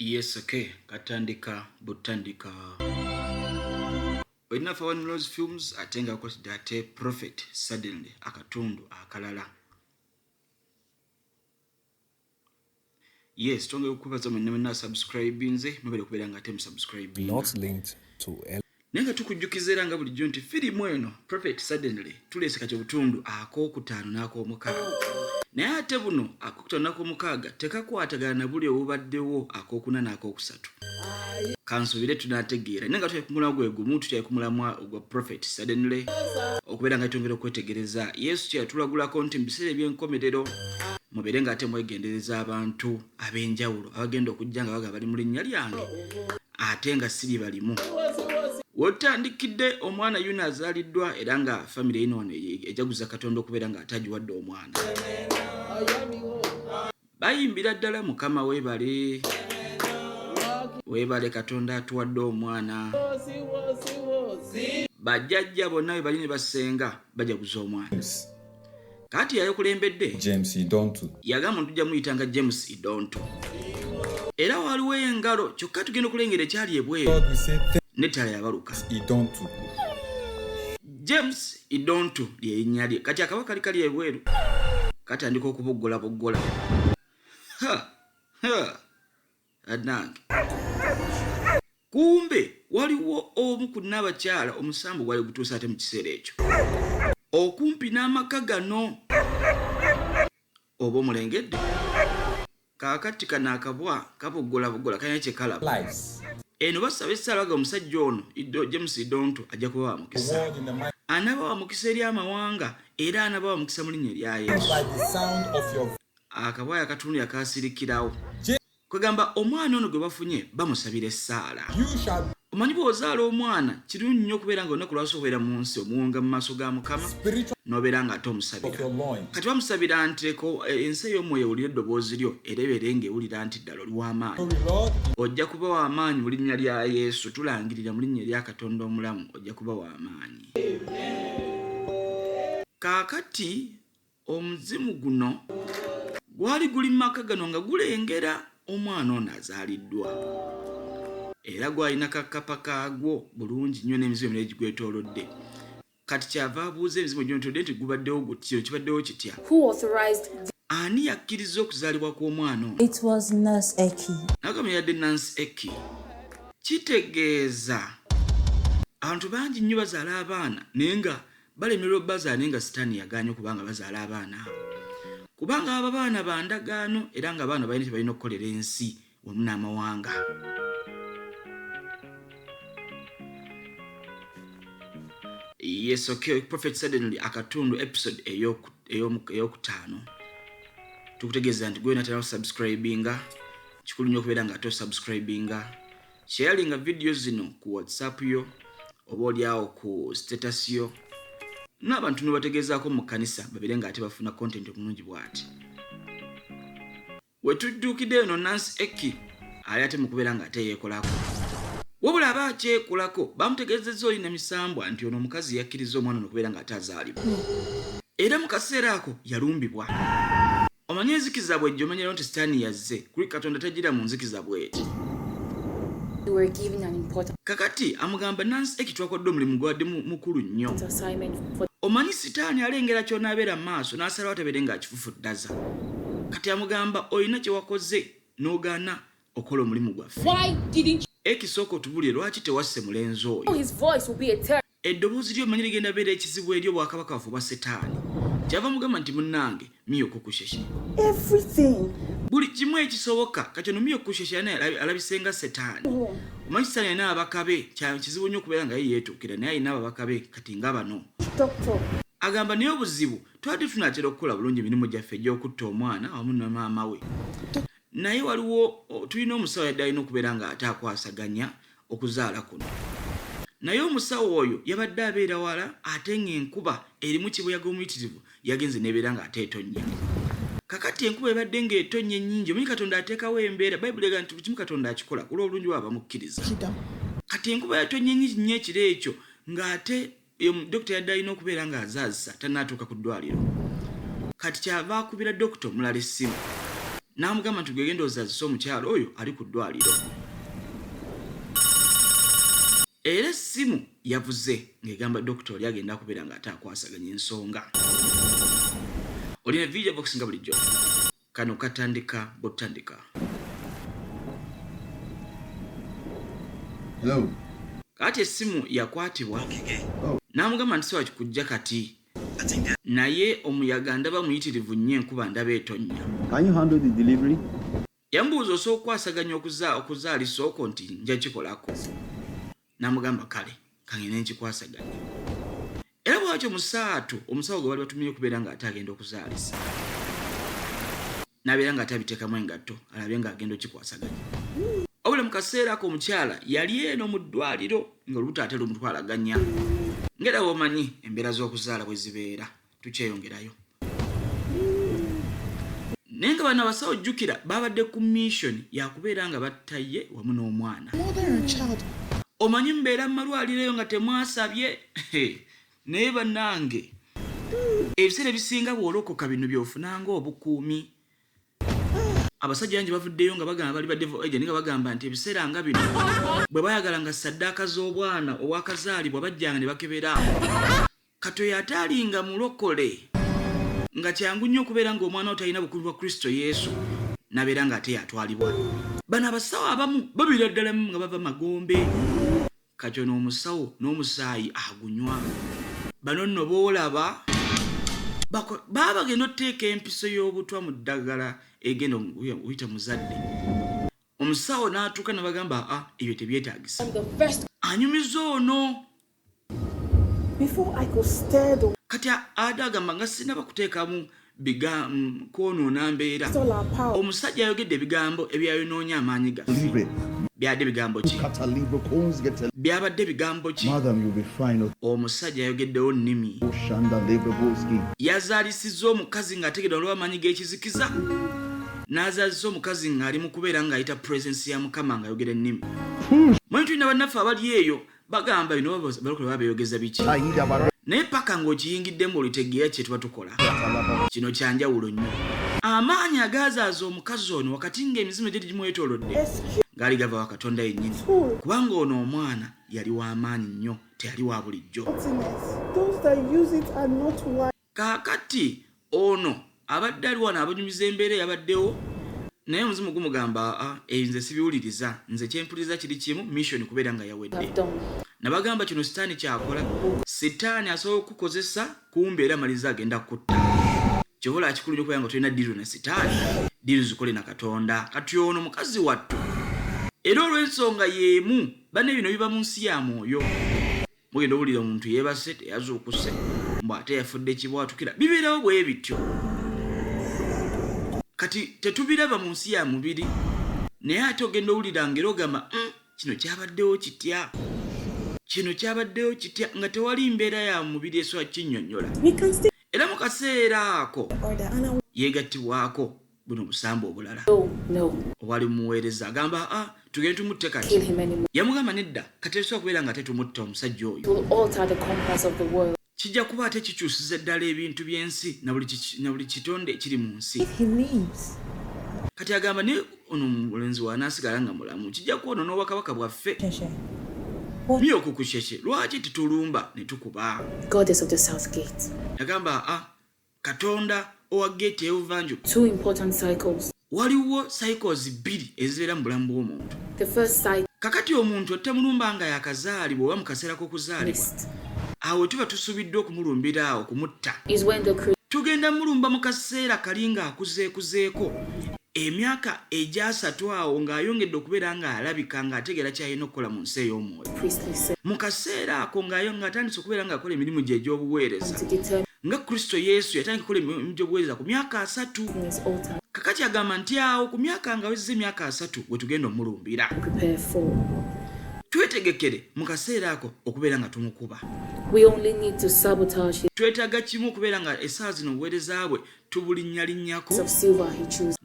Yes, okay. Katandika, butandika. Olina for one of those films, atenga kwatidde ate prophet suddenly akatundu akalala. Yes, twongera okubaza mwenna subscribe nze mubere kubeera nga ate subscribe. Not linked to naye nga tukujjukiza era nga bulijjo nti firimu eno prophet suddenly tuleese kati obutundu ak'okutaano n'ak'omukaaga. Naye ate buno ak'okutaano n'ak'omukaaga tekakwatagana na buli obubaddewo ak'okuna n'ak'okusatu. Kansuubire tunaategeera naye nga tutali ku mulamwa gwe gumu, tutali ku mulamwa gwa prophet suddenly okubeera nga twongera okwetegereza Yesu kye yatulagulako nti mu biseera eby'enkomerero mubeere nga ate mwegendereza abantu ab'enjawulo abagenda okujja nga baga bali mu linnya lyange ate nga siri balimu. Wotandikidde omwana yuno azaaliddwa era nga famire ino wano ejaguza Katonda okubeera nga atagiwadde omwana. Bayimbira ddala Mukama weebale. Weebale Katonda atuwadde omwana. Bajjajja bonna we bali ne basenga bajaguza omwana. Kati yayokulembedde James Idontu. Yagamba tujja muyitanga James Idontu. Era waliwo engalo kyokka tugenda okulengera ekyali ebweru. Netala yabaluka. Idontu. James Idontu lyerinnya lye. Kati akabaka kali ebweru. Katandika okuboggola. Adange. Kumbe waliwo omu ku n'abakyala omusambu gwali gutuusa ate mu kiseera ekyo. Okumpi n'amaka gano. Oba omulengedde. Kaakati kano akabwa kaboggola kayina kye kalaba. Eno basaba essaala baga omusajja ono James Idontu ajja kuba wa mukisa. Anaba wa mukisa eri amawanga era anaba wa mukisa mu linnya lya Yesu. Akabwa akatundu yakasirikirawo. Kwegamba omwana ono gwe bafunye bamusabira essaala. Omanyi bw'ozaala omwana kirungi nnyo okubeera nga olunaku lwasooka obeera mu nsi omuwonga mu maaso ga Mukama n'obeera nga ate omusabira. Kati bamusabira nteko ensi ey'omwoyo ewulira eddoboozi lyo era ebeere ng'ewulira nti ddala oli w'amaanyi. Ojja kuba w'amaanyi mu linnya lya Yesu. Tulangirira mu linnya lya Katonda omulamu ojja kuba w'amaanyi. Kaakati omuzimu guno gwali guli mu maka gano nga gulengera omwana ono azaaliddwa. Era gwalina kakapa kaagwo bulungi nnyo n'emizimu emirala egigwetoolodde. Kati kyava abuuza ebizibu gy'ontodde nti gubaddewo gutyo kibaddewo kitya. Ani yakkiriza okuzaalibwa kw'omwana ono? It was Nurse Eki. Nagamba yadde Nurse Eki. Kitegeeza abantu bangi nnyo bazaala abaana naye nga balemererwa obbazaala naye nga Sitaani yagaanye okubanga bazaala abaana abo. Kubanga abo abaana ba ndagaano era nga abaana balina tebalina okukolera ensi wamu n'amawanga. Yes, okay. Prophet suddenly akatundu episode eyokutaano. Tukutegeeza nti gwe natera subscribinga. Kikulu nnyo okubeera nga ato subscribinga. Sharinga video zino ku WhatsApp yo oba oliawo ku status yo. N'abantu nibategeezaako mu kkanisa babeere nga ate bafuna content omulungi bw'ati. Wetujjuukidde eno Nurse Eki ali ate mu kubeera nga ate yeekolako. Wabula aba akyekulako bamutegeezezza olina misambwa nti ono omukazi yakkiriza omwana ono okubeera nga ate azaalibwa. Era mu kaseera ako yalumbibwa. Omanyi enzikiza bw'ejjo omanyirawo nti Sitaani yazze kuli Katonda tagira mu nzikiza bw'eti. Kakati amugamba Nurse Eki twakodde omulimu gwadde mukulu nnyo. Omanyi Sitaani alengera ky'onaabeera mu maaso n'asalawo tabeere ng'akifufuddaza. Kati amugamba olina kye wakoze n'ogaana okola omulimu gwaffe. Ekisoko tubulye lwaki tewasse mulenzi oyo. Eddoboozi ly'omanyi ligenda beera ekizibu eri obwakabaka waffe obwa Setaani. Kyava mugamba nti munnange Miyo Kukusheshe. Buli kimu ekisoboka kati ono Miyo Kukusheshe alabisenga Setaani. Omanyi Setaani alina ababaka be kizibu nnyo okubeera nga ye yeetuukira naye alina ababaka be kati nga bano. Agamba naye obuzibu twali tunaatera okukola bulungi emirimu gyaffe egy'okutta omwana wamu ne maama we. Naye waliwo tulina omusawo yadde alina okubeera nga ate akwasaganya okuzaala kuno. Naye omusawo oyo yabadde abeera wala ate ng'enkuba erimu kibuyaga omuyitirivu yagenze n'ebeera nga ate etonnya. Kakati enkuba ebadde ng'etonnya ennyingi omanyi Katonda ateekawo embeera Bayibuli egamba nti buli kimu Katonda akikola ku lw'obulungi bw'aba mukkiriza. Kati enkuba yatonnya ennyingi nnyo ekiro ekyo ng'ate dokita yadde alina okubeera ng'azaazisa tannaatuuka ku ddwaliro. Kati kyava akubira dokita omulala essimu. n'amugamba nti gwe ndowooza azise omukyala oyo ali ku ddwaliro. Era essimu yavuze ng'egamba dokita oli agenda kubeera ng'ate akwasaganya ensonga. Olina video box nga bulijjo. Kano katandika botandika. Hello. Kati essimu yakwatibwa. N'amugamba nti siwa kikujja kati. Naye omuyaga ndaba muyitirivu nnyo enkuba ndaba etonnya. Can you handle the delivery? Yambuuza osooka okwasaganya okuzaalisa okwo nti nja kikolako. N'amugamba kale kangene nkikwasaganya. Era bw'atyo musaatu omusawo gwe bali batumire okubeera ng'ate agenda okuzaalisa. N'abeera ng'ate abiteekamu engatto alabe ng'agenda okikwasaganya. Obule mu kaseera ako omukyala yali eno mu ddwaliro ng'olubuto ate lumutwalaganya. Ngera bw'omanyi embeera z'okuzaala bwe zibeera tukyeyongerayo. Naye nga bano abasawo jjukira babadde ku mission yakubeera nga battaye wamu n'omwana. Omanyi mbeera mu malwaliro eyo nga temwasabye. Naye bannange ebiseera ebisinga bw'olokoka bino by'ofunanga obukuumi. Abasajja bangi bavuddeyo nga bagamba bali ba devil agent nga bagamba nti ebiseera nga bino bwe bayagala nga saddaaka z'obwana owakazaalibwa bajjanga ne bakebera. Katoyo ate alinga mulokole nga kyangu nnyo okubeera ng'omwana we talina bukulu bwa Kristo Yesu n'abeera ng'ate yatwalibwa. Bano abasawo abamu babira ddala nga bava Magombe. Katoyo n'omusawo n'omusaayi agunywa. Bano nno boolaba baba bagenda otteeka empiso y'obutwa mu ddagala egenda oyita muzadde. Omusawo n'atuuka ne bagamba ebyo tebyetaagisa. Anyumiza ono. Kati ada agamba nga sinaba kuteekamu kwonoona mbeera. Omusajja ayogedde ebigambo ebyayonoonya amaanyi gaffe. Byadde bigambo ki? Byabadde bigambo ki? Omusajja ayogeddewo nnimi. Yazaalisizza omukazi ng'ategeera olw'amaanyi g'ekizikiza. N'azaalisizza omukazi ng'ali mu kubeera ng'ayita presence ya Mukama ng'ayogera ennimi. Mwe tulina bannaffe abali eyo bagamba bino balokole babeeyogeza biki. Naye paka ng'okiyingiddemu olitegeera kye tuba tukola. Kino kyanjawulo nnyo. Amaanyi agazaaza omukazi ono wakati ng'emizimu gye gimwetoolodde gaali gava wa Katonda yennyini. Kubanga ono omwana yali w'amaanyi nnyo, teyali wa bulijjo. Kaakati ono abadde ali wano abanyumiza embeera yabaddewo, naye omuzimu gumugamba nze sibiwuliriza, nze kyempuliriza kiri kimu, mission kubeera nga yawedde. Nabagamba kino sitaani kyakola. Sitaani asobola okukozesa kumbe era amaliza agenda kutta. Kyobola akikulu nnyo kubanga tulina ddiru na sitaani, ddiru zikole na Katonda. Kati ono mukazi wattu. Era olw'ensonga y'emu banne bino biba mu nsi ya mwoyo. Mugenda owulira omuntu yeebase teyazuukuse mbu ate yafudde kibwatukira. Bibeerawo bwe bityo. Kati tetubiraba mu nsi ya mubiri. Naye ate ogenda owulira ngera ogamba kino kyabaddewo kitya. Kino kyabaddewo kitya nga tewali mbeera ya mubiri esobola kinnyonnyola. Era mu kaseera ako yeegattibwako buno busambo obulala. Owali muweereza agamba tugende tumutte kati. Yamugamba nedda kati ebisobola kubeera nga tetumutta omusajja oyo. Kijja kuba ate kikyusiza ddala ebintu by'ensi na buli kitonde ekiri mu nsi. Kati agamba ne ono omulenzi wanaasigala nga mulamu kijja kwonoona obwakabaka bwaffe. Myoko ku kyekye lwaki tutulumba ne tukuba. Goddess of the South Gate. Agamba Katonda owa gate y'obuvanjuba. Two important cycles. Waliwo cycles bbiri ezibeera mu bulamu bw'omuntu. The first cycle. Kakati omuntu ottamulumba nga yakazaalibwa oba mu kaseera k'okuzaalibwa. Awo tuba tusubiddwa okumulumbira awo kumutta. Is when the tugenda mulumba mu kaseera kali ng'akuzeekuzeeko. Emyaka egyasatu awo ng'ayongedde okubeera ng'alabika ng'ategeera kyalina okukola mu nsi ey'omwoyo. Mu kaseera ako ng'atandise okubeera ng'akola emirimu gye egy'obuweereza. Nga Kristo Yesu yatandika okukola emirimu gy'obuweereza ku myaka 3. Kakati agamba nti awo ku myaka nga wezze emyaka 3 we tugenda omulumbira. Twetegekere mu kaseera ako okubeera nga tumukuba. We only need to sabotage it. Twetaaga kimu okubeera nga essaawa zino obuweereza bwe tubulinnyalinnyako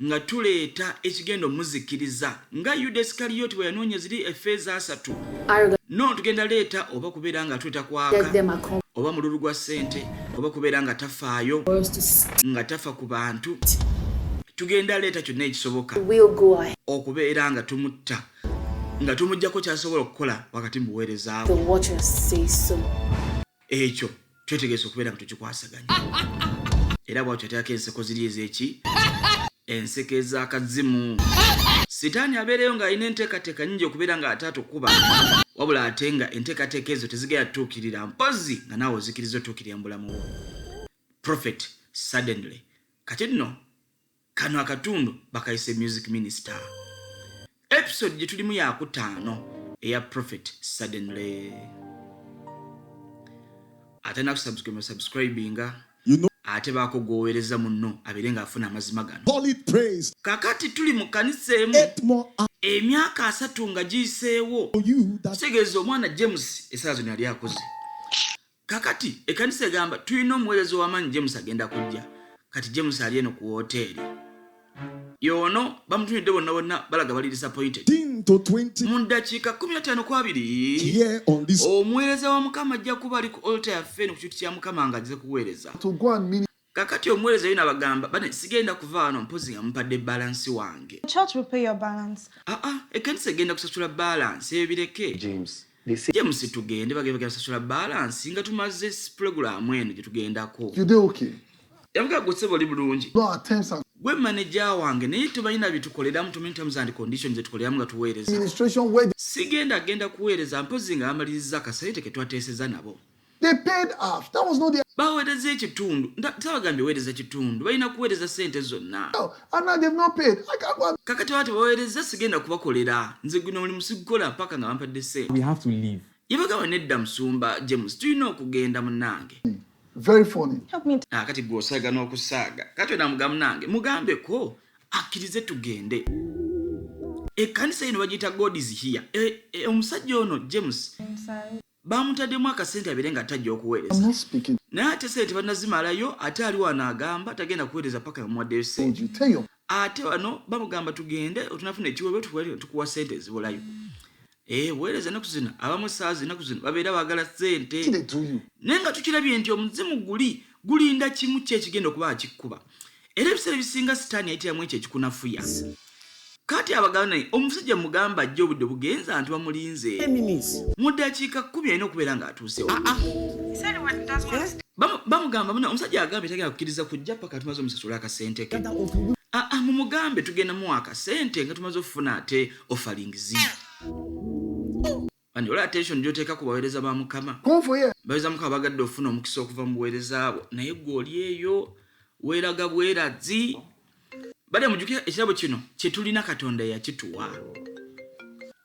nga tuleeta ekigenda omuzikiriza nga Yuda Iskariyoti bwe yanoonya ziri effeeza 3. No tugenda leeta oba kubeera nga tweta kwaka oba mululu gwa ssente oba kubeera nga tafaayo nga tafa ku bantu. tugenda leeta kyonna ekisoboka okubeera nga tumutta nga tumuggyako kyasobola okukola wakati mu buweerezaawo ekyo twetegeeza okubeera nga tukikwasaganya era bwatyo ateako enseko ziri ez'eki enseko ez'akazimu sitaani abeereyo ng'alina enteekateeka nnyingi okubeera nga ate atukuba wabula ate nga enteekateeka ezo tezigenda tutuukirira mpozi nga naawe ozikiriza otuukirira mu bulamu bwo. Prophet suddenly kati nno kano akatundu bakayise music minister. Episode gye tulimu ya 5 eya Prophet suddenly. Ate na subscribinga ate baako gwoweereza munno abeere ng'afuna amazima gano. Kakati tuli mu kanisa emu emyaka 3 nga giyiseewo kitegeeza omwana James essaawa zino yali akoze. Kakati ekanisa egamba tulina omuweereza w'amaanyi James agenda kujja. Kati James ali eno ku hoteeri yono bamutunidde bonna balaga bali disappointed. Mu ddakiika 15 omuweereza wa Mukama ajja kuba ali ku altar yaffe eno ku kintu kya Mukama nga agize kuweereza. Kakati omuweereza yina bagamba bane sigenda kuva wano mpozi nga mpadde balance wange. Church will pay your balance. Ekanisa egenda kusasula balance ebireke. James tugende bagenda kusasula balance nga tumaze program eno gye tugendako. Yavuga gutse boli bulungi. Gwe manager wange naye tubalina bitukoleramu tumanyi terms and conditions etukoleramu nga tuweereza. Sigenda kuweereza mpozi nga amaliriza akasente ke twateeseza nabo. They paid half. That was not their. Baweereza ekitundu. Tabagambye weereza kitundu. Balina kuweereza sente zonna. And now they've not paid. I can't go. Kakati wati baweereza sigenda kubakolera. Nze guno mulimu sigukola mpaka nga bampadde sente. We have to leave. Yabagamba nedda musumba James tulina okugenda munnange. Very funny. Help me. Kati gw'osaaga n'okusaaga. Kati namugamba nange mugambeko akkirize tugende. Ekkanisa eno bagiyita God is here. Omusajja ono James bamutaddemu akasente abeere nga tajja okuweereza. I'm not speaking. Naye ate sente bannazimalayo ate ali wano agamba tagenda kuweereza paka nga muwaddeyo sente. Ate wano bamugamba tugende otunafuna ekiweebwe tukuwa sente ezibulayo. Weereza ennaku zino abamu essaawa ennaku zino babeera baagala sente. Naye nga tukirabye nti omuzimu gulinda kimu kye ekigenda okuba akikkuba. Era ebiseera ebisinga sitaani ayitiramu ekyo ekikunafuya. Kati abagana omusajja mugamba ajja obudde bugenza nti bamulinze. Mu ddakiika 10 alina okubeera ng'atuusewo. Bamugamba muno omusajja agambye tagenda kukkiriza kujja paka tumaze omusasula akasente ke. Mumugambe tugenda muwa akasente nga tumaze okufuna ate offerings. Bani ola attention gy'oteeka ku baweereza ba Mukama. Baweereza Mukama bagadde ofuna omukisa okuva mu buweereza abo. Naye gw'oli eyo weeraga bwerazi. Bali mujukira ekirabo kino kye tulina Katonda yakituwa.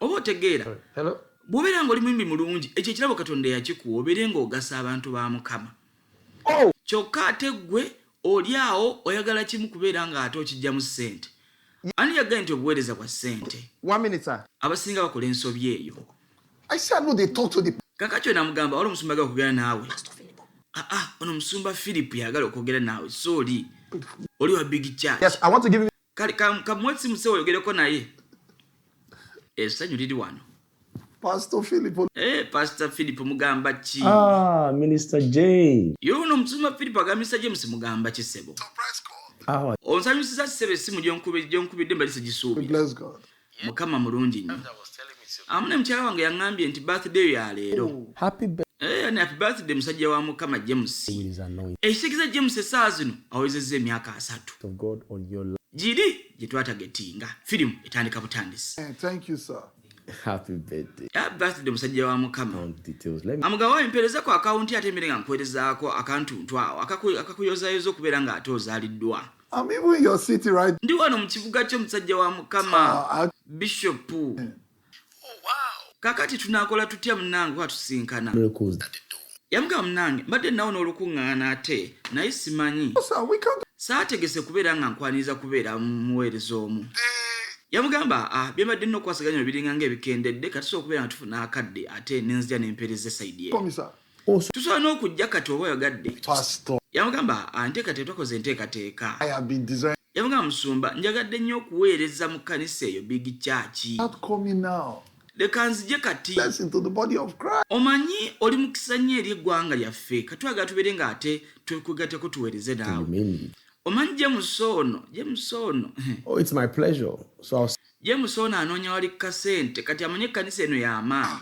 Oba otegeera bw'obeera ng'oli muyimbi mulungi ekyo ekirabo Katonda yakikuwa obeere ng'ogasa abantu ba Mukama. Kyokka ate ggwe oli awo oyagala kimu kubeera ng'ate okijjamu ssente. Ani yagala nti obuweereza bwa ssente? 1 minute, sir. Abasinga bakola ensobi eyo. I said no, they talk to the. Kakatyo namugamba wala omusumba agala okwogera naawe. Ono omusumba Philip yagala okwogera naawe. Sorry. Oli wa big church. Yes, I want to give you. Kale kamwetsi musewo yogereko naye. Essanyu liri wano. Pastor Philip. Pastor Philip mugamba ki? Minister J. Yono omusumba Philip agamba Mr. James mugamba ki sebo? Onsanyusiza sebe simu gyonkubidde mbali segisuubira. Bless God. Mukama mulungi nnyo. Amune mukyala wange yaŋŋambye nti birthday ya leero. Happy birthday. Happy birthday musajja wa Mukama James. Ekitegeeza James essaawa zino awezezza emyaka 3. Giri gye twatagetinga firimu etandika butandisi. Thank you, sir. Happy birthday. Happy birthday musajja wa Mukama. Amugabo mpereza ku akawunti ate mbere nga nkwerezaako akantuntu awo akakuyozayoza okubeera nga ate ozaaliddwa. I'm even in your city right. Ndi wano mu kibuga kyo musajja wa Mukama. Bishop. Kakati tunaakola tutya munnange watusinkana. Yamugamba munnange mbadde nawo n'olukuŋŋaana ate naye simanyi. Saategese kubeera nga nkwaniriza kubeera muweereza omu. Yamugamba bye mbadde nina okwasaganya biringa ng'ebikendedde kati sobola okubeera nga tufuna akadde ate nenzija n'empeereza esayidi eyo. Tusobola n'okujja kati oba oyagadde. Yamugamba nteekateeka twakoze enteekateeka. Yamugamba musumba njagadde nnyo okuweereza mu kkanisa eyo big church. Leka nzije kati. Omanyi oli mukisa nnyo eri eggwanga lyaffe kati twagala tubeere ng'ate twekugatteko tuweereze naawe. Omanyi James ono. Oh, it's my pleasure. So I'll James ono anoonya wali kasente kati amanye ekkanisa eno y'amaanyi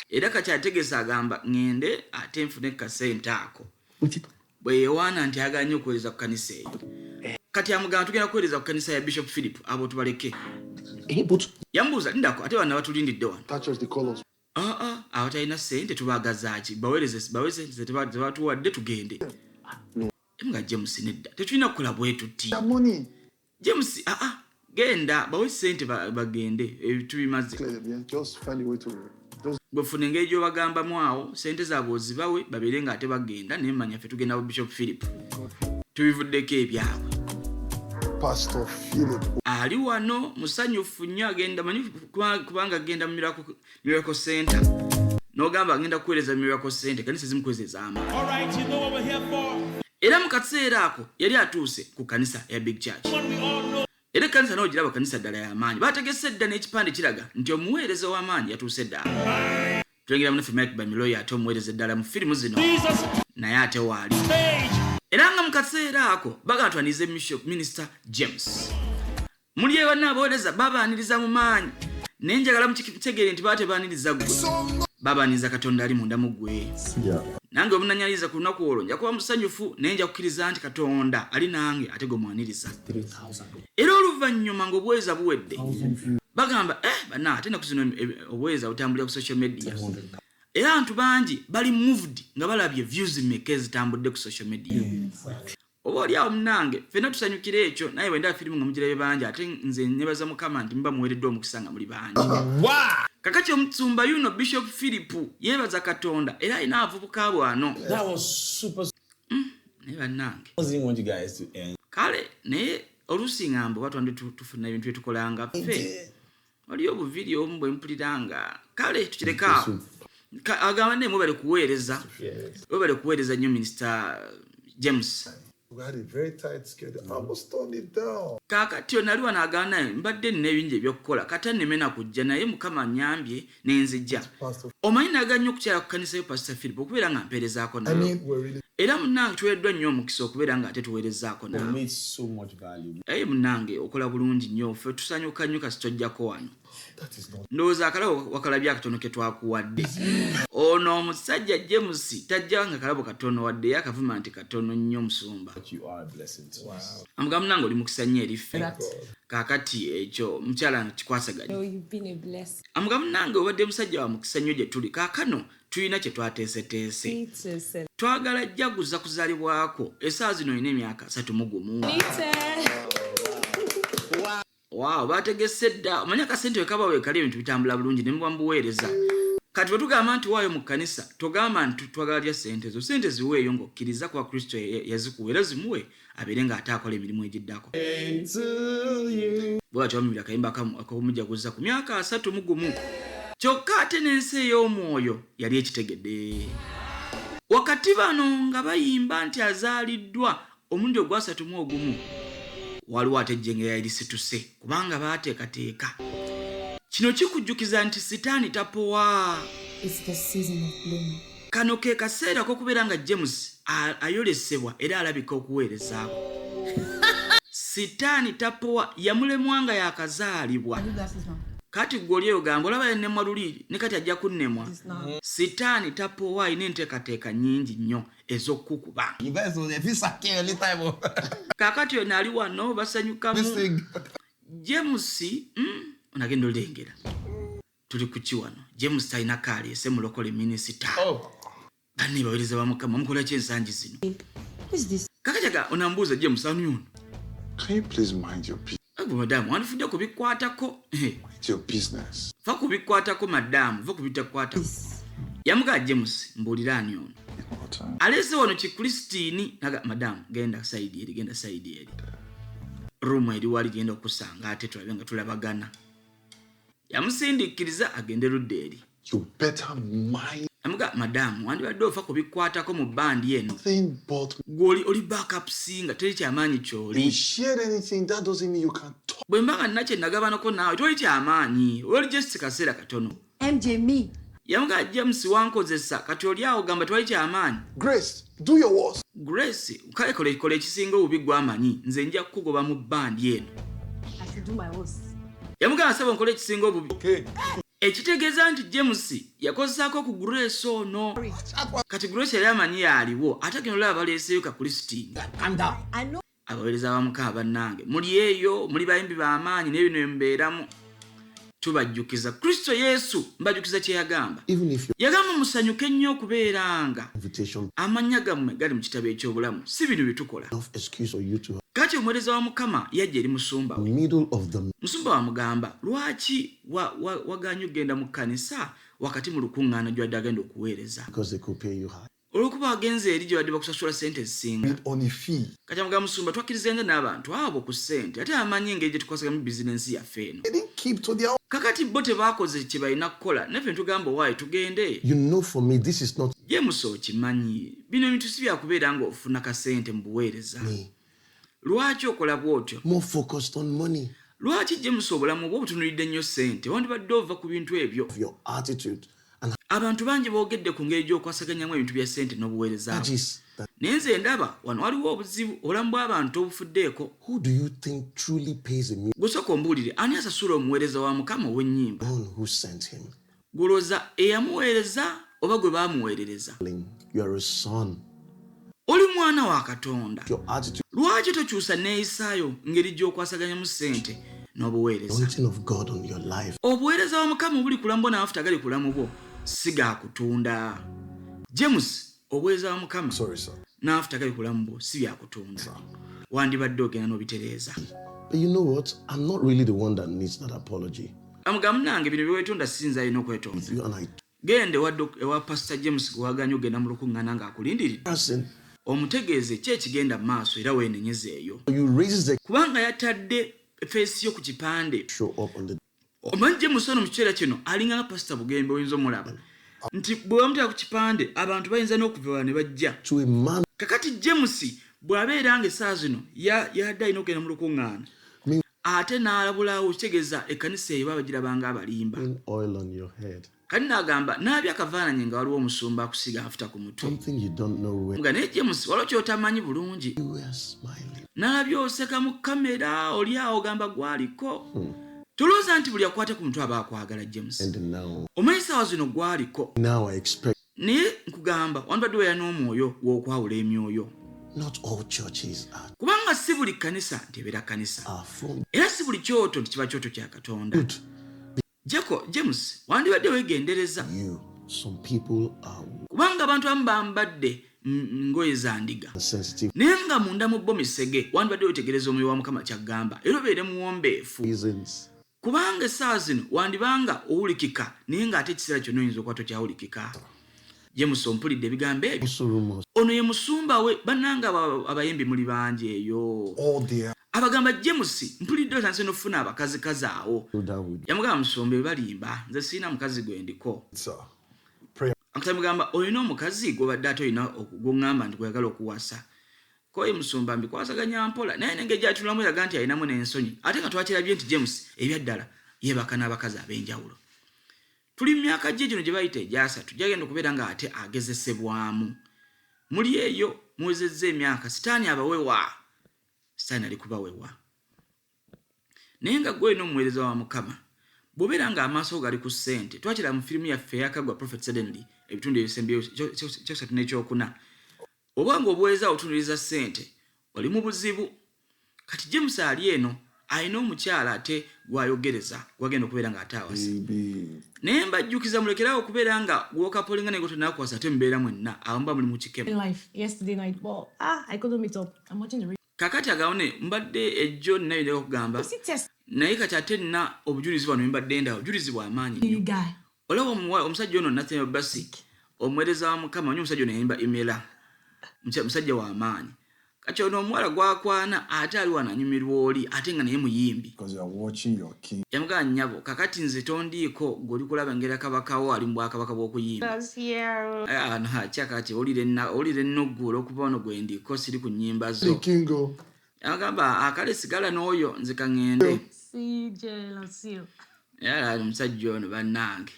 era kati ategesa agamba ngende ate nfune kasente ako bwe yewaana nti aganye okuweereza ku kanisa eyo kati amugamba tugenda kuweereza ku kanisa ya Bishop Philip abo tubaleke yambuuza ndako ate bana batulindidde wano awo talina sente tubaagazaaki baweereze sente tebatuwadde tugende nga James nedda tetulina kukola bwe tuti James genda bawe sente bagende tubimaze bwefuna engeri gyobagambamu awo sente zaabwe ozibawe babeere nga ate bagenda naye manya ffe tugenda ku Bishop Philip tubivuddeko ebyabwe Pastor Philip ali wano musanyufu nnyo agenda manyi kubanga agenda mu Miracle Center n'ogamba agenda kuweereza Miracle Center kanisa zimukwezeza amaanyi era mu kaseera ako yali atuuse ku kanisa ya Big Church era kanisa no giraba kanisa ddala y'amaanyi bategese dda n'ekipande kiraga nti omuweereza w'amaanyi yatuuse ddala tulengera munefe Mike Bamiloyo ate omuweereza ddala mu firimu zino naye ate waali era nga mu kaseera ako bagatwanize Minister James muli ewana abaweereza babaaniriza mu maanyi naye njagala mukitegeere nti baatebaaniriza gwe babaaniriza Katonda ali munda mu ggwe nange omunanyaliza ku lunaku olwo nja kuba musanyufu naye nja kukkiriza nti Katonda ali nange ate gwe mwaniriza era oluvannyuma ng'obuweereza buwedde bagamba bana ate naku zino obuweereza butambulira ku social media era abantu bangi bali moved nga balabye views mmeka ezitambudde ku social media oba oli awo munange ffenna tusanyukira ekyo naye bwenda firimu nga mugirabe bangi ate nze nnebaza Mukama nti muba muweereddwa omukisa nga muli bangi kakati omusumba yuno Bishop Philip yeebaza Katonda era alina avubuka bwano naye bannange kale naye oluusi ngamba batwande tufuna ebintu byetukolanga ffe waliyo obuvidiyo omu bwe mpuliranga kale tukireka agamba naye mubale kuweereza nnyo Minister James kakati onali wano agamba naye mbadde nina ebingi ebyokukola kati annemena kujja naye Mukama annyambye nenzijja omanyi nagala nnyo okukyala ku kanisa yo Pastor Philip okubeera nga mpeerezaako nawe era munnange tuweereddwa nnyo omukisa okubeera nga ate tuweerezaako nawe munnange okola bulungi nnyo ffe tusanyuka nnyo kasi tojjako wano ndowooza akalabo wakalabye akatono ke twakuwadde ono omusajja James tajja nga kalabo katono wadde yakavuma nti katono nnyo musumba amugamba munnange oli mukisa nnyo eri ffe kakati ekyo mukyala kikwasaganya amugamba munnange obadde musajja wa mukisa nnyo gye tuli kaakano tulina kye twateeseteese twagala jjaguza kuzaalibwako essaawa zino olina emyaka 31 Wow, bategese dda omanya akasente wekaba wekali ebintu bitambula bulungi ne muba mbuweereza kati bwe tugamba nti waayo mu kanisa togamba nti twagala lya sente zo sente ziweeyo ng'okkiriza kwa Kristo yazikuwa era zimuwe abeere ng'ate akola emirimu egiddako bwatyo bamubiri akayimba akomujaguza ku myaka 31 kyokka ate n'ensi ey'omwoyo yali ekitegedde wakati bano nga bayimba nti azaaliddwa omulundi ogwa 31 waliwo ate ejjengera yali situse kubanga baateekateeka kino kikujjukiza nti sitaani tapowa kano ke kaseera k'okubeera nga James ayolesebwa era alabika okuweerezaako sitaani tapowa yamulemwa nga yakazaalibwa kati gw'oli eyo gamba olaba yennemwa luli ne kati ajja kunnemwa sitaani tapowa alina enteekateeka nnyingi nnyo ez'okukuba kakati ono ali wano basanyukamu James onagenda olengera tuli ku kiwano James talina kaaleese mulokole minisita banne baweereza ba Mukama mukola ki ensangi zino kakajaga onambuuza James ani ono Can you please mind your madamu wanifudde kubikwatako your business? va kubikwatako madamu va kubitakwatako yamugaa James mbuulira ani ono alese wano kikristiini naga madamu genda saidi eri rumu eri wali genda okusanga ate tulabe nga tulabagana yamusindiikiriza agende ludde eri You better mind amuga madamu wandibadde ofa kubikwatako mu bandi eno nothing but gwoli oli backup singa teri kyamaanyi kyoli you share anything that doesn't mean you can talk. bwe mbanga nina kye nagabanako naawe toli kyamaanyi oli just kaseera katono MJ me Yamuga James wankozesa kati oli awo gamba twali kyamaanyi. Grace, do your worst. Grace kale kola ekisinga obubi gw'amanyi nze nja kukugoba mu bandi eno. I should do my worst. Yamuga asaba nkola ekisinga obubi. Okay. Ekitegeeza nti James yakozesaako ku Grace ono. Kati Grace yali amanyi yaliwo ate gino olaba baleeseyo ka Christine. I know. Abaweereza ba Mukama bannange muli eyo muli bayimbi b'amaanyi n'ebino mbeeramu. Tubajjukiza Kristo Yesu mbajjukiza kye yagamba. Yagamba musanyuke nnyo okubeeranga amanya gammwe gali mu kitabo eky'obulamu si bino bye tukola. Kati omuweereza wa Mukama yajja eri musumba we. Musumba wamugamba lwaki waganye okugenda mu kkanisa wakati mu lukuŋŋaana gy'wadde agenda okuweereza. Olwokuba wagenze eri gye wadde bakusasula ssente zisinga. Kati amugamba musumba twakirizanga n'abantu abo ku ssente ate amanyi engeri gye tukwasagamu bizinensi yaffe eno. Kakati bo tebaakoze kye balina kukola naffe tugamba waayi tugende. James okimanyi bino ebintu si byakubeera ng'ofuna kasente mu buweereza. Lwaki okola bw'otyo? Lwaki James obulamu bwo butunuulidde nnyo ssente wandibadde ova ku bintu ebyo. Abantu bangi boogedde ku ngeri gy'okwasaganyamu ebintu bya ssente n'obuweereza. Naye nze ndaba wano waliwo obuzibu obulamu bw'abantu obufuddeeko. Gusooka ombuulire ani asasula omuweereza wa Mukama ow'ennyimba? Gulooza eyamuweereza oba gwe baamuweerereza? Oli mwana wa Katonda. Lwaki tokyusa neeyisaayo ngeri gy'okwasaganyamu ssente n'obuweereza? Obuweereza wa Mukama buli kulambo n'amafuta gali kulamu bwo si ga kutunda. James obuweereza wa Mukama n'amafuta gali kulamu bwo si bya kutunda. Wandibadde ogenda n'obitereeza. Amugamba nange bino byeweetonda sinza alina okwetonda. Gende ewa Pastor James gwaganya ogenda mu lukuŋŋaana ng'akulindiridde. Omutegeeze ki ekigenda mu maaso era weenenyeze eyo. Kubanga yatadde feesi yo ku kipande. Omanyi James ono mu kiseera kino alinga nga Pastor Bugembe oyinza omulaba. Nti bwe bamutera ku kipande abantu bayinza n'okuva ne bajja. Kakati James bw'abeera ng'essaawa zino yadde alina okugenda mu lukuŋŋaana. Ate n'alabulawo kitegeeza ekkanisa eyo babagirabanga abalimba. Kati n'agamba n'abya akafaananyi nga waliwo omusumba akusiga amafuta ku mutwe. Nga naye James waliwo ky'otamanyi bulungi. N'alabya oseka mu kamera oli awo ogamba gwaliko. Tulowooza nti buli akwate ku mutwe aba akwagala James. Omanyi essaawa zino gwaliko. Naye nkugamba wandibadde weera n'omwoyo w'okwawula emyoyo. Kubanga si buli kkanisa nti ebeera kkanisa. Era si buli kyoto nti kiba kyoto kya Katonda. James wandibadde weegendereza. Kubanga abantu abamu bambadde ngoye za ndiga. Naye nga munda mu bo misege wandibadde weetegereza omwoyo wa Mukama ky'agamba era obeere muwombeefu. Kubanga essaawa zino wandibanga owulikika naye ng'ate ekiseera kyonna oyinza okuba tokyawulikika. James ompulidde ebigambo ebyo. Ono ye musumba we bannanga abayimbi muli bangi eyo. Abagamba James mpulidde otanse n'ofuna abakazikazi awo. Yamugamba musumba balimba nze sirina mukazi gwe ndiko. Akamugamba olina omukazi gw'obadde ate olina gw'oŋŋamba nti gweyagala okuwasa. Koye musumba mbikwasaganya mpola naye nengeri gy'atulamu eraga nti alinamu n'ensonyi ate nga twakirabye nti James ebyaddala yeebaka n'abakazi ab'enjawulo. Tuli mu myaka gye gino gye bayita egyasatu gyagenda okubeera nga ate agezesebwamu. Muli eyo muwezezza emyaka sitaani abawewa. Sitaani ali kubawewa. Naye nga gwe n'omuweereza wa Mukama bw'obeera nga amaaso gali ku ssente twakira mu firimu yaffe eyakagwa Prophet Suddenly ebitundu ebisembeyo kyosatu n'ekyokuna. Oba ng'obuweereza otunuliza ssente oli mu buzibu. Kati James ali eno alina omukyala ate gwayogereza gwagenda okubeera nga ate awasa. Naye mbajjukiza mulekerawo okubeera nga gwokapolinga naye gotonakuwasa ate mubeera mwenna awo muba muli mu kikemo. Kakati agawone mbadde ejjo nayo ndeka okugamba naye kati ate nina obujulizi bwano mbadde nda obujulizi bwa maanyi nnyo. Olaba omusajja ono Nathaniel Basi omuweereza wa Mukama onye omusajja ono yayimba Imela musajja wa maanyi. Kati ono omuwala gwakwana ate ali wano anyumirwa oli ate nga naye muyimbi. Yamugamba nnyabo kakati nze tondiiko gwe oli kulaba engeri kabakawo ali mu bwakabaka bw'okuyimba. Kyakati olire ennogguula okuba ono gwe ndiko siri ku nnyimba zo. Yamugamba akale sigala n'oyo nze kaŋŋende. Yala omusajja ono bannange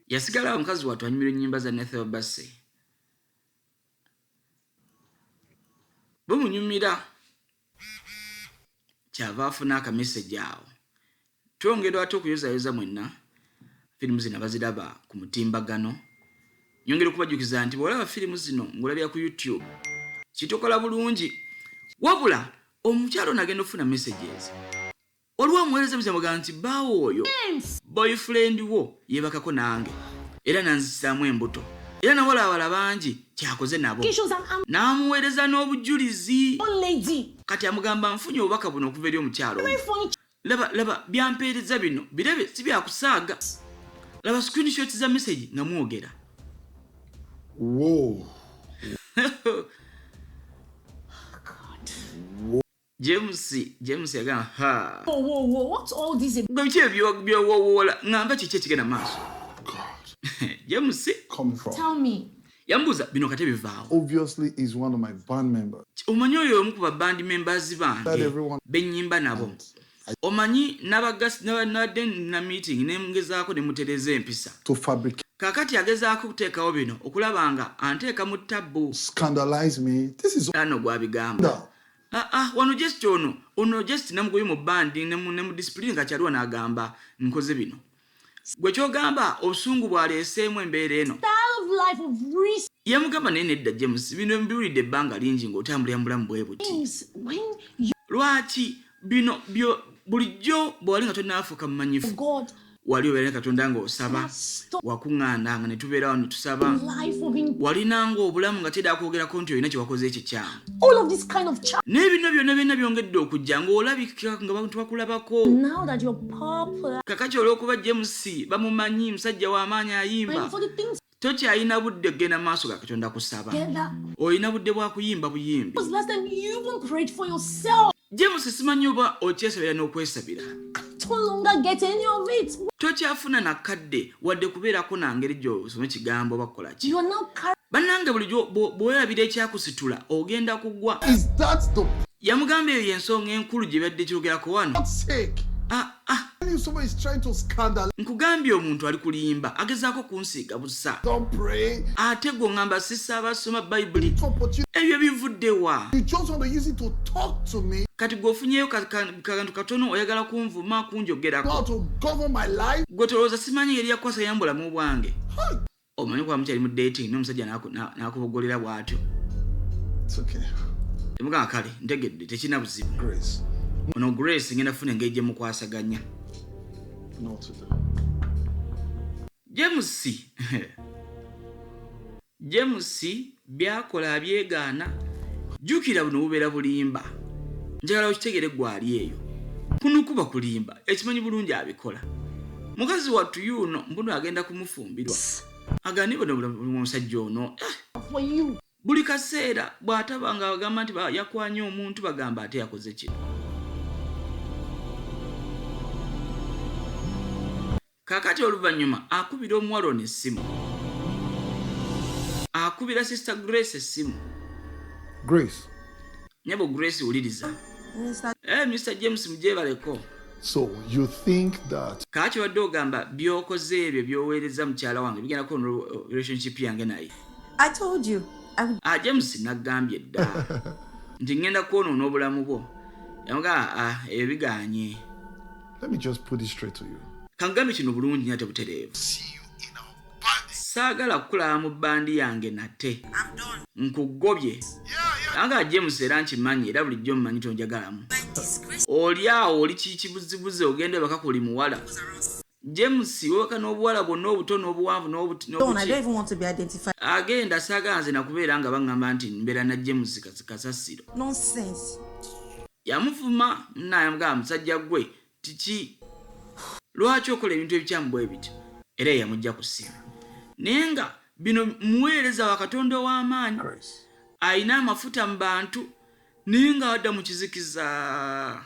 yasigala omukazi wattu anyumirwa ennyimba za Nethel Bassey. Bumunyumira kyava afuna akameseji awo. Twongera ate okuyozayoza mwenna firimu zino baziraba ku mutimbagano. Nyongera okubajjukiza nti bw'olaba firimu zino ng'olabira ku YouTube kitukola bulungi. Wabula omukyalo nagenda okufuna messages. Olwa omuweereza mugamba nti baawo oyo boyfriend wo yeebakako nange era nanzisaamu embuto era nawola abala bangi kyakoze nabo n'amuweereza n'obujulizi. Kati amugamba nfunye obubaka buno okuva eri omukyalo. Laba byampeereza bino birebe si byakusaaga. Laba screenshots za message nga mwogera. Whoa. James yagamba ha. Whoa, what's all this? Gwe byowowola ngamba kiki ekigenda maaso. James Coming from? Tell me. Yambuza bino kate bivaawo. Obviously, he's one of my band members. Omanyi oyo omu ku ba band members bange bennyimba nabo. Omanyi n'abadde na meeting nemugezaako ne mutereza empisa. To fabricate. Kakati agezaako kuteekawo bino okulaba nga anteeka mu tabbu. Scandalize me. This is Ano gwabigamba. Wano just ono just namugoye mu band ne mu discipline kakyaliwo n'agamba nkoze bino. Gwe kyogamba obusungu bwaleeseemu embeera eno. Yamugamba naye nedda James bino mbiwulidde ebbanga lingi ng'otambulira mu bulamu bwe buti. Lwaki bino bulijjo bw'oli nga tonnaafuuka mumanyifu. Wali obeera Katonda ng'osaba wakuŋŋaana nga ne tubeerawo ne tusaba. Walinanga obulamu nga tedda kwogerako nti olina kye wakoze ekikyamu. N'ebino byonna byongedde okujja ng'olabika nga bantu bakulabako. Kakati olw'okuba James bamumanyi musajja w'amaanyi ayimba. Tokyalina budde kugenda maaso ga Katonda kusaba. Olina budde bwa kuyimba buyimbi. James simanyi oba okyesabira n'okwesabira. Tokyafuna nakadde wadde kubeerako nangeri gy'osoma ekigambo bakola ki. Bannange bulijjo bw'oyabira ekyakusitula ogenda kugwa. Yamugamba eyo y'ensonga enkulu gye badde kyogerako wano. Nkugambye omuntu ali kulimba agezaako kunsiiga busa. Ate gwe ngamba sisaba soma Bayibuli. Ebyo bivuddewa. Kati gwofunyeyo kantu katono oyagala kunvuma kunjogerako. Gwe tolowooza simanyi yeri yakwasa yambulamu bwange. Omanyi kwa mukyali mu dating n'omusajja n'akubogolera bw'atyo. Emugamba kale ntegedde tekina buzibu. Ono Grace ngenda funa engeri gye mukwasaganya. James byakola abyegaana. Jjukira buno bubeera bulimba. Njagala okitegere gwali eyo. Kuno kuba kulimba ekimanyi bulungi abikola. Mukazi wattu yuno mbuno agenda kumufumbirwa. Agani buno omusajja ono. Buli kaseera bw'atabanga agamba nti yakwanye omuntu bagamba ate yakoze kino. Kakati oluvannyuma akubira omuwala ono essimu. Akubira Sister Grace essimu. Grace. Nyabo Grace uliriza. Mr. James mujebaleko. So you think that Kaki wadde ogamba byokoze ebyo byoweereza mukyala wange bigenda ko relationship yange naye. I told you. James nagambye dda. Nti ngenda kwonoona obulamu bwo. Yamugamba ebiganye. Let me just put it straight to you. Kangambi kino bulungi nate butereevu. Saagala kukulaba mu bandi yange nate. Nkugobye. Anga James era nkimanyi era bulijjo mmanyi tonjagalamu. Oli awo oli kikibuzibuzi ogende bakakuli muwala. James weka n'obuwala bwonna obutono obuwanvu n'obuti. I don't even want to be identified. Agenda saagala nze nakubeera nga baŋŋamba nti mbeera na James kasasiro. Nonsense. Yamuvuma naye amugamba musajja gwe tiki. Lwaki okola ebintu ebikyamu bwe bityo? Era yamujja ku ssimu. Naye nga bino muweereza wa Katonda ow'amaanyi. Ayina amafuta mu bantu naye nga wadda mu kizikiza.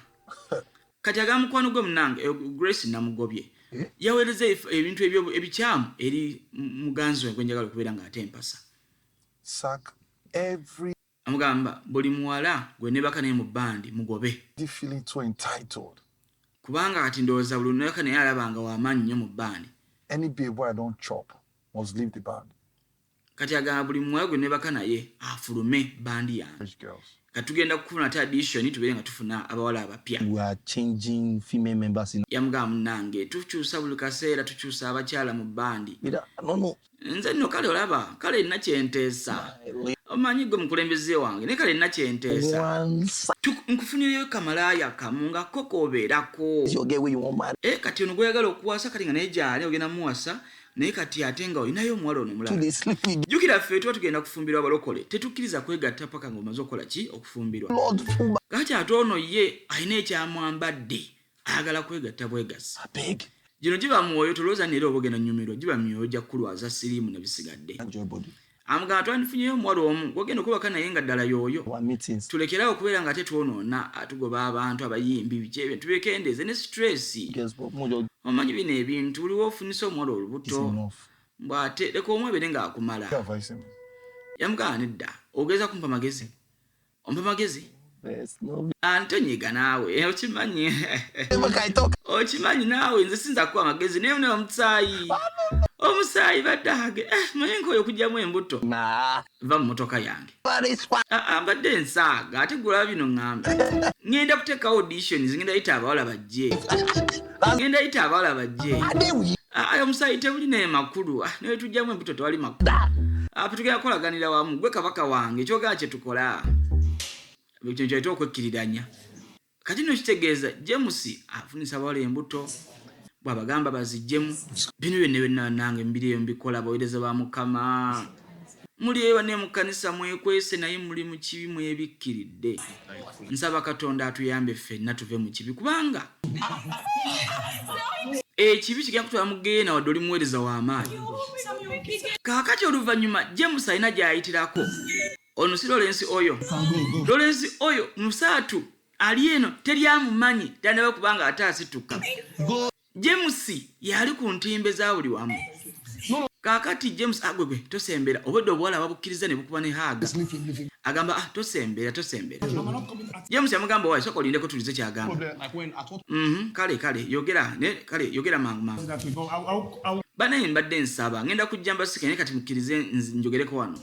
Kati agamukwano gwe munange Grace namugobye. Yaweereza ebintu ebikyamu eri muganzi we gwe njagala okubeera nga ate empasa. Amugamba buli muwala gwe nebaka naye mu bandi mugobe. Feeling too entitled. kubanga kati ndowooza buli lunaku naye alabanga w'amaanyi nnyo mu bandi. Any babe where I don't chop must leave the band. Kati agamba buli muwala gwe nebaka naye afulume bandi yange. Rich girls. Katugenda kufuna ate addition tubeere nga tufuna abawala abapya. We are changing female members in. Yamugamba munange tukyusa buli kaseera tukyusa abakyala mu bandi. No. Nze nno kale olaba kale nina kyenteesa. Omanyi gwe mukulembeze wange naye kale nina kyenteesa. Nkufunireyo kamalaaya kamu nga koko obeerako. Kati ono gweyagala okuwasa kati nga naye gyali ogenda muwasa naye kati ate nga olinayo omuwala ono mulala. Jjukira ffe tuba tugenda kufumbirwa abalokole tetukkiriza kwegatta paka ng'omaze okukola ki okufumbirwa. Kati ate ono ye alina ekyamwambadde ayagala kwegatta bwegasi. Gino giba mwoyo tolooza neera oba ogenda nnyumirwa giba myoyo ojja kulwaza siriimu ne bisigadde. Amugamba twandifunyeyo omuwala omu gwogenda okubaka naye nga ddala y'oyo. Tulekerawo okubeera nga ate twonoona atugoba abantu abayimbi biki ebyo tubekendeeze ne stress. Omanyi bino ebintu buli woofunisa omuwala olubuto bw'ate leka omu abeere ng'akumala. Yamugamba nedda ogeza kumpa magezi. Ompa magezi? Antonyiga naawe okimanyi. Okimanyi naawe nze sinza kuwa magezi naye ne omusaayi. Omusaayi baddaage manyi nk'oyo okugyamu embuto. Va mu motoka yange. Mbadde nsaaga ate gulaba bino ŋŋamba. Ngenda kuteekawo auditions ngenda yita abawala bajje. Omusaayi tebuli naye makulu naye tujjamu embuto tewali makulu. Tugenda kukolaganira wamu gwe kabaka wange ekyogera kye tukola. Ekyo kyayita okwekkiriranya. Kati no kitegeeza James afunisa abawala embuto bw'abagamba baziggyemu. Bino byonna nange mbiriyo mbikola baweereza ba Mukama. Muli ewa ne mu kkanisa mwekwese naye muli mu kibi mwebikkiridde. Nsaba Katonda atuyambe ffenna tuve mu kibi kubanga ekibi kigenda kutwala mugeena wadde oli muweereza w'amaanyi. Kaakati oluvannyuma James alina gy'ayitirako. Ono si Lawrence oyo. Lawrence oyo musaatu ali eno teryamumanyi tanaba kubanga ate asituka. James yali ku ntimbe za buli wamu. Kaakati James agwegwe tosembera obwedde obuwala babukkiriza ne bukuba ne haaga. Agamba tosembera. James yamugamba wayi soka olindeko tulize kyagamba. Kale yogera mangu. Banaye mbadde nsaba ngenda kujja mbasika naye kati mukkirize njogereko wano.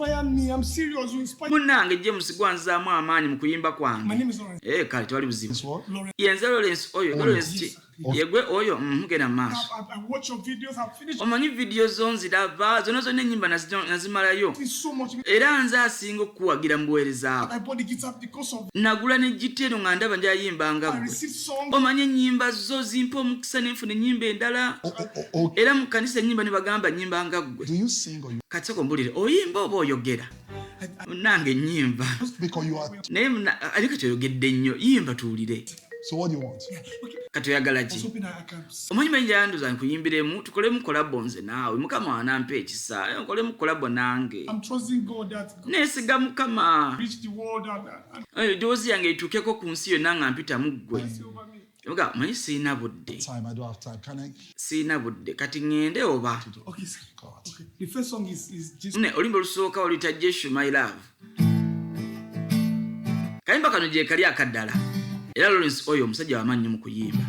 Munnange James gwanzaamu amaanyi mu kuyimba kwange. Kale tewali buzibu. Yenze Lawrence oyo Lawrence yegwe oyo mugenda maaso. Omanyi video zonziraba zonna ennyimba nazimalayo. Era nze asinga okuwagira mu buweereza abo. Nagula ne gitero nga ndaba njayimbanga gwe. Omanyi ennyimba zo zimpa omukisa nenfuna ennyimba endala. Era mu kanisa ennyimba ne bagamba nnyimba nga ggwe. Kati soko mbulire oyimba oba oyogera. Nange ennyimba. Naye aliko kyoyogedde nnyo yimba tuwulire. So what do you want? Kati oyagala ki? Omanyi manja ndoza nkuyimbiremu tukolemu kolabo nze naawe Mukama wanampa ekisa nkolemu kolabo nange. I'm trusting God that Nesiga Mukama. reach the world Dozi yange ituukeko ku nsi yonna nga mpita mu ggwe. Yoga manyi siina budde. Time, I don't have time. Can I? Siina budde kati ngende oba. Okay, sir. Okay. The first song is just Ne olimba olusooka oluyita Jeshu my love. Kayimba kano gye kali akaddala. Era Lawrence oyo omusajja w'amaanyi mu kuyimba.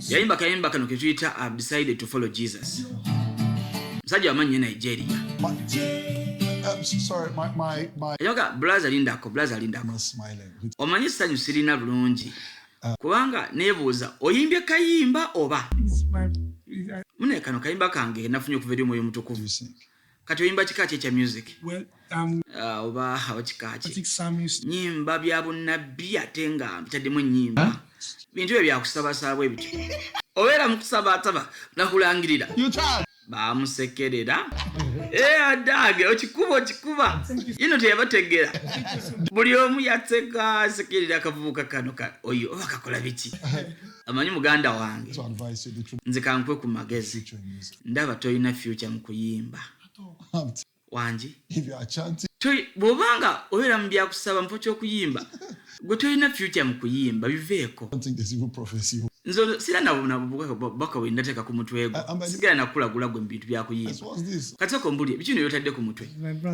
Yayimba kayimba kano ke tuyita I've decided to follow Jesus. Musajja w'amaanyi Nigeria. Sorry, my. Yoga blaza lindako. I'm smiling. Omanyi ssanyu sirina bulungi. Kubanga neebuuza oyimbye kayimba oba. Mune kano kayimba kange nafunye okuva eri omwoyo mutukuvu. Kati oyimba kika kye kya music. well Oba abakika kye. psalmist. Nyimba bya bunnabbi ate nga bitaddemu ennyimba. Bintu ebyo byakusabasaba ebityo. Obeera mu kusabaasaba nakulangirira. Bamusekerera. Adage okikuba. Yino teyabategera. Buli omu yatseka sekerera akavubuka kano oyo oba kakola biki. Amanyi muganda wange. To advise you the truth. Nze kankwe ku magezi. Future in music. Ndaba toyina future mu kuyimba. Wangi. If you are chanting, Bw'obanga obeera mu byakusaba mpho ky'okuyimba. Gwe toyina future mu kuyimba biveeko. I don't think there's even prophecy. Nzo sira baka we ndateeka ku mutwe gwo. Sigala nakulagula gwe mu bintu bya kuyimba. What's this? Kati soko mbulye biki yotadde ku mutwe.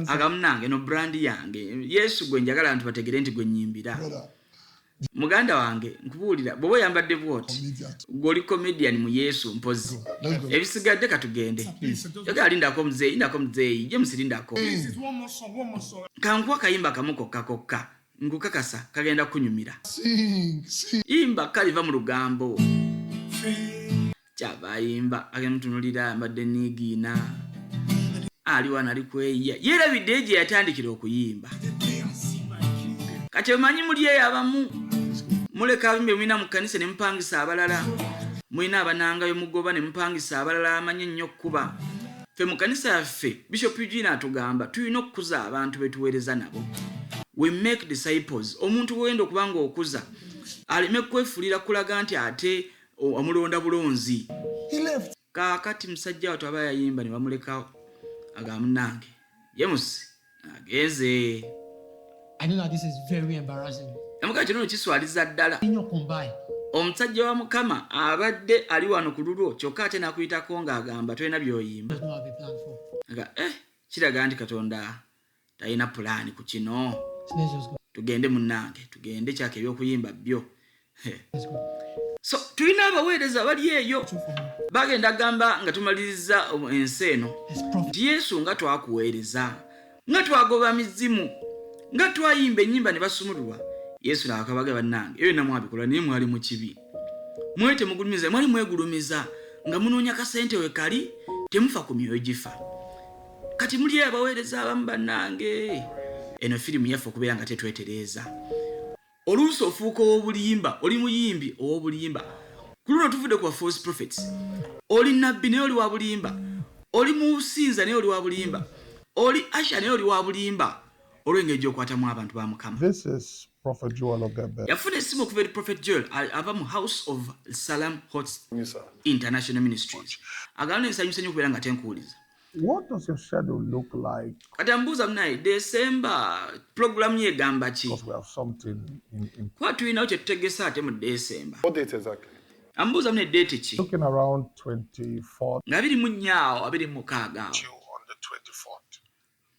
Agamunange no brand yange. Yesu gwe njagala abantu bategere nti gwe nnyimbira. Brother, Muganda wange nkubuulira bw'oba oyambadde bw'oti Comedian. gw'oli comedian mu Yesu mpozi Let's go. ebisigadde katugende yoga alindako muzeeyi James lindako This is one more song. kankuwa kayimba kamu kokka nkukakasa kagenda kunyumira Sing. yimba kaliva mu lugambo kyabayimba agemutunulira mbadde niigiina ali wana ali kweya yeerabidde egye yatandikira okuyimba kati omanyi muli eyo abamu muleka abimbe mwina mu kkanisa ne mupangisa abalala mwina abanangayo mugoba ne mupangisa abalala amanyi ennyo okkuba ffe mu kkanisa yaffe Bishop Eugene atugamba tulina okukuza abantu betuweereza nabo we make disciples omuntu gwenda okuba nga okuza aleme kwefuulira kulaga nti ate omulonda bulonzi He left. kaakati musajja wattu aba yayimba ne bamulekawo aga munange James agenze I know that this is very embarrassing. emuka kino kiswaliza ddala In your combine, omusajja wa Mukama abadde ali wano ku lulwo kyokka ate nakuyitako ng'agamba tolina by'oyimba there's no have a plan for. aga kiraga nti Katonda talina pulaani ku kino So let's just go. tugende munnange tugende kyaka ebyokuyimba byo Let's go. so tulina abaweereza bali eyo bagenda gamba nga tumaliriza ensi eno Let's profit. nti Yesu nga twakuweereza nga twagoba mizimu nga twayimba ennyimba ne basumululwa Yesu n'akabaga bannange eyo namwabikola naye mwali mu kibi mwete mugulumiza mwali mwegulumiza nga munoonya kasente we kali temufa ku myoyo gifa kati muli abaweereza abamu bannange eno firimu yaffe okubeera nga tetwetereeza oluusi ofuuka ow'obulimba oli muyimbi ow'obulimba ku luno tuvudde ku false prophets oli nabbi naye oli wa bulimba oli musinza naye oli wa bulimba oli asha naye oli wa bulimba olw'engeri gy'okwatamu abantu ba Mukama. This is Prophet Joel Ogebe. Yafuna essimu okuva eri Prophet Joel ava mu House of Salam Hot International Ministries agamba ensanyusa nnyo okubeera nga tenkuwuliza. What does your schedule look like? Kati ambuuza munaye December programu ye egamba ki? Because we have something in kuba tulinawo kye tutegesa ate mu December. What date exactly? Ambuuza munaye date ki? looking around 24th nga 24 awo 26 awo to on the 24th.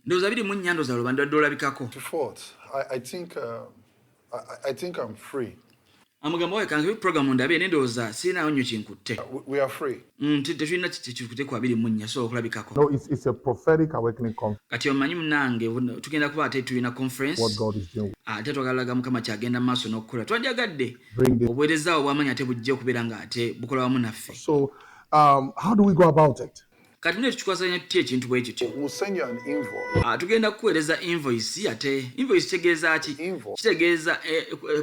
ndowooza 24 ndowooza lubanda dde olabikako. 24th. I think I'm free. amugamba wawe kange programu ndabye ne ndowooza sirinawo nnyo kinkutte. We are free. Tetulina kinkutte ku 24 so okulabikako. No, it's a prophetic awakening conference. Kati omanyi munange tugenda kuba ate tulina conference What God is doing. ate twagalaga Mukama kyagenda mu maaso n'okukola twanjagadde Bring the- obuweereza obwo bwamanyi ate bujja okubeera nga ate bukola wamu naffe. So, how do we go about it? Kati mune tukikwasaganya tutya ekintu bwe kityo. We'll send you an invoice. Tugenda kukuweereza invoice ate invoice kitegeeza ki? Invoice. Kitegeeza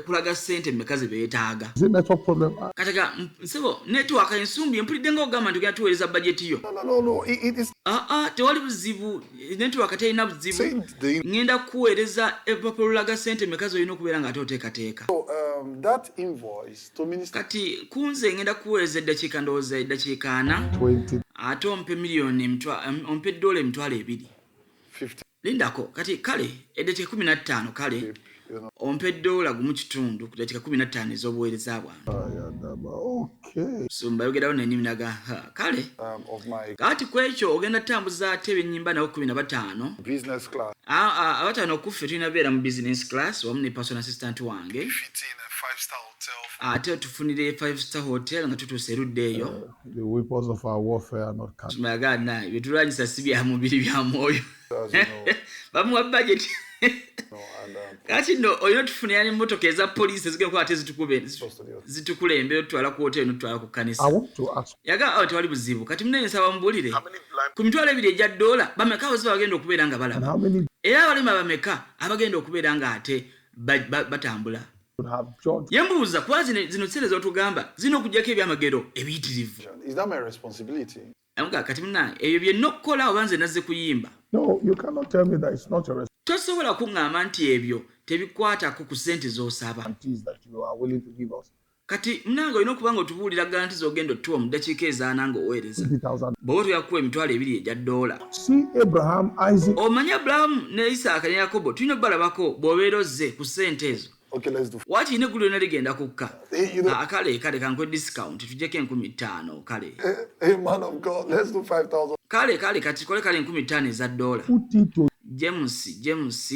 kulaga ssente mmeka ze beetaaga. Is it network problem? Kataga nsebo network ensumbi empulidde nga ogamba nti tugenda tuweereza budget yo. No. It is Tewali buzibu network terina buzibu. saying the Ngenda kuweereza epapula lulaga ssente mmeka zolina okubeera nga ate oteekateeka. that invoice to minister Kati kunze ngenda kuweereza eddakiika ndowooza eddakiika 4 20. ate ompe miliyoni ompe dola emitwalo 2. 50. Lindako kati kale eddakiika 15 kale ompe dola gumu kitundu ku ddakiika 15 ez'obuweereza bwange. Okay. So mbayogerawo n'ennimi naga kale Of my kati ku ekyo ogenda tambuza ate ebyennyimba nabo 15 business class. abataano okuffe tulina beera mu business class wamu ne personal assistant wange Fitting a 5-star hotel. ate tufunire 5-star hotel nga tutuuse erudde eyo. The weapons of our warfare are not carnal. Tumagana byetulwanyisa si bya mubiri bya mwoyo As you know. bamuwa budget And kati nno olina tufunira n'emmotoka eza poliisi ezigenda kuba ate zitukulembe otutwala ku hoteri n'otutwala ku I kkanisa want to ask, yaga tewali buzibu kati munenesa bamubuulire ku mitwalo 2 egya dola bameka abaziba bagenda okubeera nga and balaba how many era abalema bameka abagenda okubeera nga ate batambula. would have judged? Yembuuza kuba zino sere z'otugamba zina okugyako ebyamagero ebiyitirivu. is that my responsibility? Amuga kati munange ebyo byenna okukola oba nze nazze kuyimba. No, you cannot tell me that it's not your Tosobola kuŋŋamba nti ebyo tebikwatako ku ssente z'osaba. responsibility that you are willing to give us. Kati munange olina okuba nga otubuulira garanti z'ogenda otuwa mu ddakiika ezaana ng'oweereza. 50,000. Bw'oba tuyakuwa emitwalo 2 egya dola. See Abraham, Isaac, Omanyi Abulahamu ne Isaaka ne Yakobo tulina okubalabako bw'obeera ozze ku ssente ezo. Okay, let's do. Waaki n'eggulu lyonna ligenda kukka. You know, Kale kankwe discount tuggyeko 15,000 kale. hey, man of God, let's do 5,000. Kale kati kole kale 15,000 eza dola. put it to James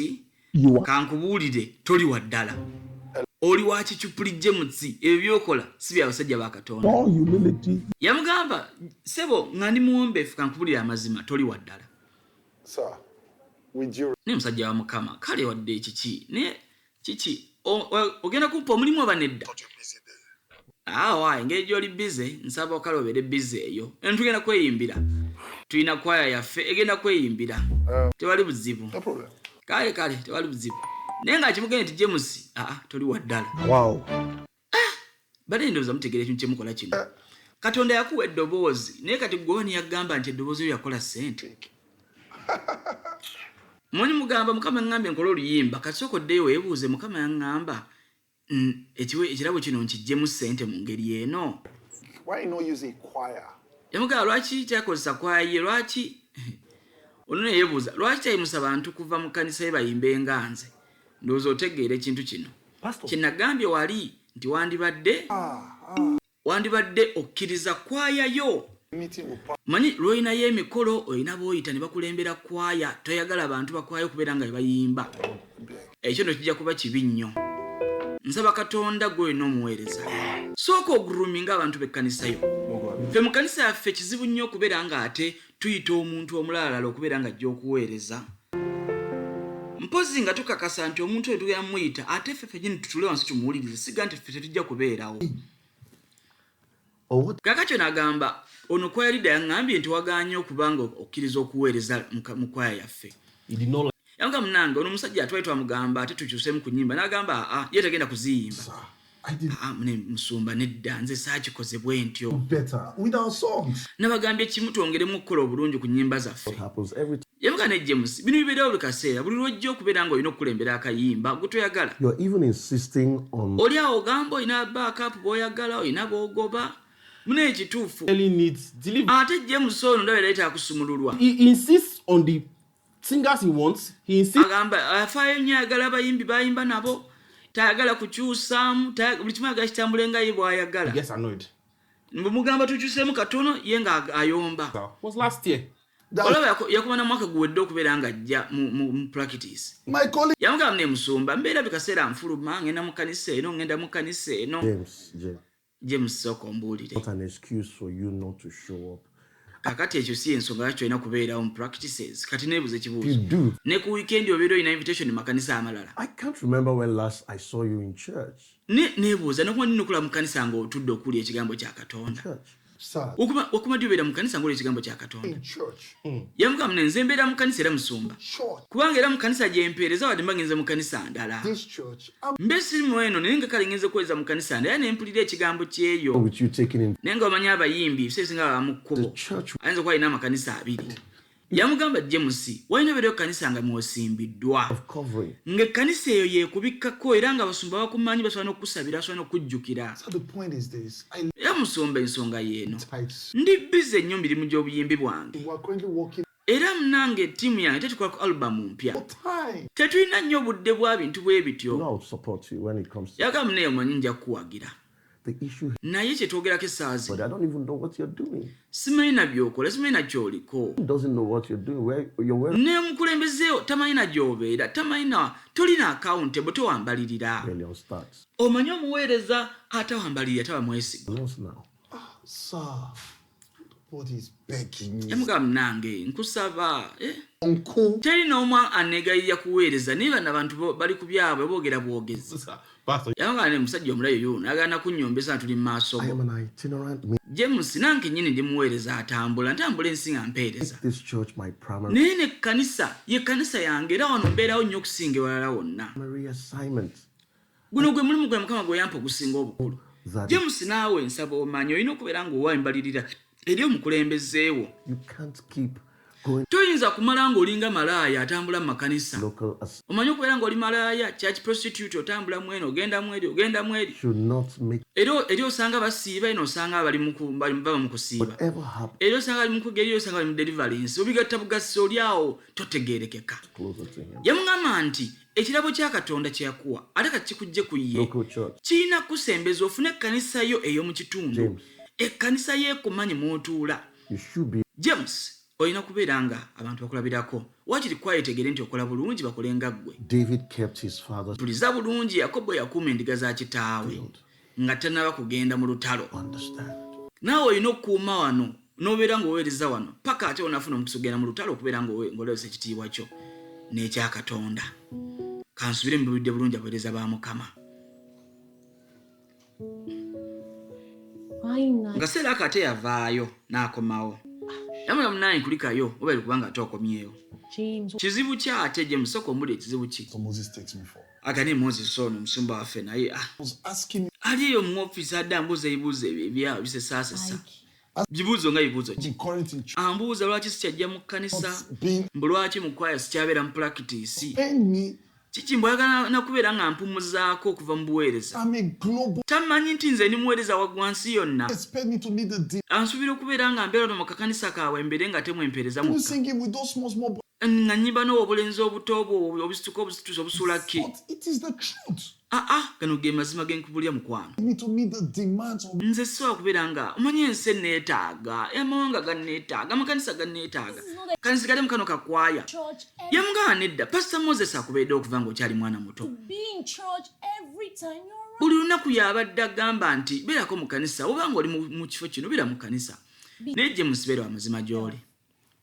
you. kankubuulire toli wa ddala oli wakikyupulidde mutsi ebyokola si bya basajja ba Katonda. No humility. Yamugamba sebo nga ndi muwombeefu kankubulira amazima toli waddala. Sir, with you. Ne musajja wa Mukama kale wadde kiki ne kiki ogenda kumpa omulimu abanedda. Awa engeri gy'oli busy nsaba okala obeere busy eyo. Tugenda kweyimbira. Tulina kwaya yaffe egenda kweyimbira. Tewali buzibu. No problem. Kale tewali buzibu. Naye nga kimugende nti James toli waddala. Wow. Bale ndowooza mutegeera ekintu kyemukola kino. Katonda yakuwa eddoboozi naye kati gwe yagamba nti eddoboozi lyo yakola ssente. Mwenye mugamba Mukama ngambye nkola oluyimba kasoko ddeyo weebuuze Mukama yangamba ekirabo kino nkijjemu ssente mu ngeri eno. Why not use a choir? Yamugamba lwaki kyakozesa kwaye lwaki ono ne yeebuuza lwaki tayimusa bantu kuva mu kkanisa ye bayimbe nga nze. Ndowooza otegeera ekintu kino. Kinagambye wali nti wandibadde okkiriza kwaya yo. Manyi lw'olinayo emikolo olina b'oyita ne bakulembera kwaya toyagala abantu bakwaya okubeera nga bayimba. Ekyo nno kijja kuba kibi nnyo. Nsaba Katonda gwe n'omuweereza. Sooka oguruminga abantu b'ekkanisa yo. Ffe mu kkanisa yaffe kizibu nnyo okubeera nga ate tuyita omuntu omulala okubeera nga ajja okuweereza. Mpozi nga tukakasa nti omuntu oyo tugenda muyita ate ffe ffennyini tutule wansi tumuwulirize siga nti ffe tetujja kubeerawo. Kakatyo n'agamba ono kwaya lida yangambye nti waganye okubanga okkiriza okuweereza mu kwaya yaffe. Yanga munange ono musajja atwali twamugamba ate tukyusemu ku nnyimba n'agamba ye tagenda kuziyimba. Mune musumba nedda nze saakikoze bwe ntyo. Better without songs. Nabagambye kimu twongeremu okukola obulungi ku nnyimba zaffe. Yamuga ne James bino bibeerawo buli kaseera buli lwojja okubeera nga olina okukulembera akayimba gwe toyagala. Oli awo ogamba olina backup bw'oyagala olina bw'ogoba. Mune ekituufu. Ate James ono ndabera yita akusumululwa. He insists on the singers he wants. He insists. Agamba afaayo nnyo ayagala abayimbi bayimba nabo. Tayagala kukyusaamu buli kimu ayagala kitambule nga ye bw'ayagala. He gets annoyed. Mbumugamba tukyuseemu katono ye nga ayomba. Was last year. Olaba yakumana mwaka guwedde okubeera nga ajja mu practice. My colleague. Yamugamba ne musumba mbeera bikaseera nfuluma ngenda mu kanisa eno ngenda mu kanisa eno. James soko mbuulire. Not an excuse for you not to show up. Kakati ekyo si ensonga lwaki olina kubeerawo mu practices. Kati neebuuza ekibuuzo. Ne ku weekend obeera olina invitation mu makanisa amalala. I can't remember when last I saw you in church. Neebuuza n'okuba nnukula mu kanisa ng'otudde okuwulira ekigambo kya Katonda. Sir. Okuma dyobeera mu kanisa ng'olira ekigambo kya Katonda. In church. Yamugamba nze mbeera mu kanisa era musumba. Kubanga era mu kanisa gye mpeereza wadde mba ngenze mu kanisa ndala. This church. Mbe sirimu eno naye nga kale ngenze kuweza mu kanisa ndala ne mpulira ekigambo kyeyo. With you taking in Naye nga omanyi abayimbi ebisa ebisinga baba mu kkubo. Ayinza okuba alina amakanisa abiri. Yamugamba James walina obeerayo kanisa nga mwosimbiddwa. Ng'ekkanisa eyo yeekubikkako era nga basumba bakumanyi basobola n'okusabira basobola n'okujjukira. So the point is this. Era musumba ensonga yeeno. Ndi bize nnyo mirimu gy'obuyimbi bwange. We are currently working. Era munange ttiimu yange tetukolako alubamu mpya. Tetulina nnyo budde bwa bintu bwe bityo. I'll support you when it comes to Yagamba naye omanyi nja kuwagira. the issue. Naye kyetwogerako essaawa But zino. I don't even know what you're doing. Simanyi na by'okola, simanyi na gy'oliko. He doesn't know what you're doing. Where you're wearing. N'omukulembezeewo tamanyi na gy'obeera, tamanyi na tolina accountable tewambalirira. Really on starts. Omanyi omuweereza atawambalirira taba mwesiga. Close now. Sir. What is begging you? Yamugamba munange nkusaba. Uncle. Teri n'omu anegayirira kuweereza naye bano abantu bali ku byabwe boogera bwogezi. Yamugamba ne musajja omulayo yo n'agaana kunnyombesa tuli mu maaso I go. am an itinerant. James nange nnyini ndi muweereza ntambula ensi nga mpeereza. This church my primary Naye n'ekkanisa ye kkanisa yange era wano mbeerawo nnyo okusinga ewalala wonna. assignment. Guno gwe mulimu gwe Mukama gwe yampa ogusinga obukulu. James naawe nsaba omanyi olina okubeera ng'owambalirira eri omukulembezeewo. You can't keep going Toyinza kumala ng'olinga malaaya atambula mu makanisa. local Omanyi okubeera ng'oli malaaya church prostitute otambula mu eno ogenda mu eri. should not make Eri osanga basiiba eno osanga baba mu kusiiba. whatever happen Eri osanga bali mu kugeri eri osanga bali mu deliverance. Obigatta bugasi oli awo totegeerekeka. closer to him. Yamugamba nti ekirabo kya Katonda kye yakuwa ate kati kikujje ku ye. Local church. Kirina kusembeza ofune ekkanisa yo ey'omu kitundu. James. Ekkanisa y'ekumanyi mw'otuula. You should be James Oyina kubeera nga abantu bakulabirako. Wakiri kwayetegere nti okola bulungi bakolenga ggwe. David kept his father's Puliza bulungi Yakobo yakuuma endiga za kitaawe nga tannaba kugenda mu lutalo. understand. Naawe olina okukuuma wano n'obeera ng'oweereza wano paka ate onafuna omukisa ogenda mu lutalo okubeera ng'olewesa ekitiibwa kyo n'ekya Katonda. Kansubire mu buludde bulungi abaweereza ba Mukama. Nga seera ako ate yavaayo n'akomawo. Yamala munaye nkulikayo oba kubanga ate okomyeyo. Kizibu ki ate gye musoko omuli ekizibu ki? So Moses takes me for. Agane Moses ono omusumba waffe naye I was asking me aliyo mu office adde ambuuza ebibuuzo ebyo ebyawo bisesaasesa. Bibuuzo nga bibuuzo ki? the current in church Ambuuza lwaki sikyajja mu kkanisa, being mbu lwaki mu kwaya sikyabeera mu practice. paying me. Kiki mbwagala nakubeera nga mpumuzaako okuva mu buweereza. I'm a global. Tamanyi nti nze ndi muweereza waggwansi yonna. Expect me to lead the deep. Ansuubira okubeera nga mbeera mu kakanisa kaabwe mbere nga temwempeereza You mukka. singing with those small. Nga nnyimba n'obulenzi obuto obwo obusituka obusituusa obusuula ki. But it is the truth. Gano ge mazima ge nkubulya mukwano. I need to meet the demands of. Nze sisobola kubeera nga omanyi ensi enneetaaga, amawanga ganneetaaga, amakanisa ganneetaaga. Kanisa gali mu kano kakwaya. Yamugaa nedda, Pastor Moses akubeedde okuva ng'okyali mwana muto. Buli lunaku y'abadde agamba nti beerako mu kanisa, oba ng'oli mu kifo kino beera mu kanisa. Naye gye musibeere wa mazima gy'oli.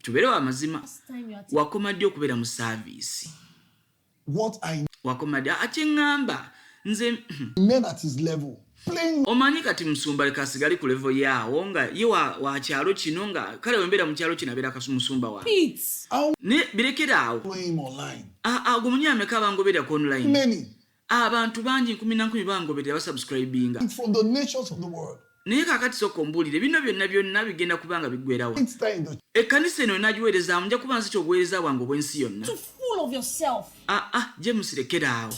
Tubeere wa mazima. Wakoma ddi okubeera mu saaviisi? What I Wakoma ddi akyeŋŋamba nze men at his level playing. omanyi kati musumba leka asigali ku level yaawo nga ye wa kyalo kino nga kale wembeera mu kyalo kino abeera musumba wa ne birekera awo. Playing online. Gomunye ameka abangoberera ku online. Many Abantu bangi 19 bangoberera basubscribinga. from the nations of the world. Naye kakati soko mbulire bino byonna bigenda kubanga biggwerawo. It's there in the Ekkanisa eno enagiweerezaamu nja kuba nsi ky'obuweereza bwange obw'ensi yonna. Full of yourself. James lekera awo.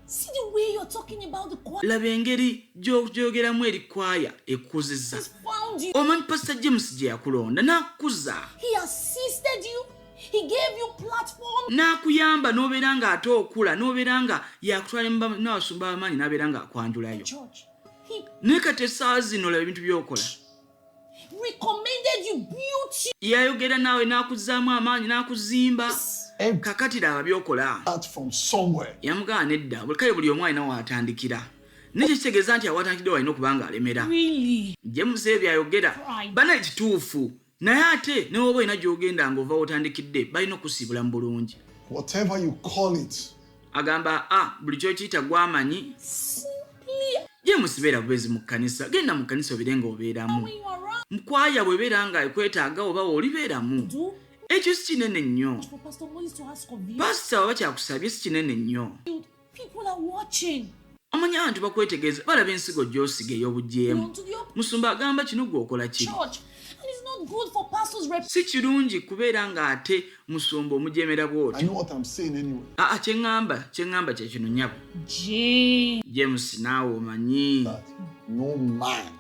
See the way you're talking about the choir. Laba engeri gy'oyogeramu eri kwaya ekuzizza. Found you. Omanyi Pastor James gye yakulonda n'akuza. He assisted you. He gave you platform. N'akuyamba n'obeera nga ate okula n'obeera nga yakutwala n'abasumba b'amaanyi n'abeera nga akwanjulayo. Church. He Naye kati essaawa zino laba ebintu by'okola. recommended you beauty. Yayogera naawe n'akuzaamu amaanyi n'akuzimba. Kakati laba by'okola. start from somewhere. Yamugaa nedda kale buli omu alina waatandikira. Nakyo kitegeeza nti awatandikidde walina okuba nga alemera. Really? James byayogera bana ekituufu naye ate ne woba olina gy'ogenda ng'ova wotandikidde balina okusiibula mu bulungi. Whatever you call it. Agamba buli kyokiyita gw'amanyi. James beera bwezi mu kkanisa, genda mu kkanisa obeere ng'obeeramu. When you are around, Mukwaya bwebeera nga ekwetaaga oba olibeeramu. do Ekyo si kinene nnyo. for Pastor Moses to ask of you. Pasita oba kyakusabye si kinene nnyo. People are watching. Omanyi abantu bakwetegeeza balaba ensigo gy'osiga ey'obugyemu. To the Musumba agamba kino gw'okola ki? church. And it's not good for pastors' Si kirungi kubeera ng'ate musumba omujemera I bw'otyo. know what I'm saying anyway. Kyeŋŋamba kye kino nnyabo. James. James naawe omanyi. That no man.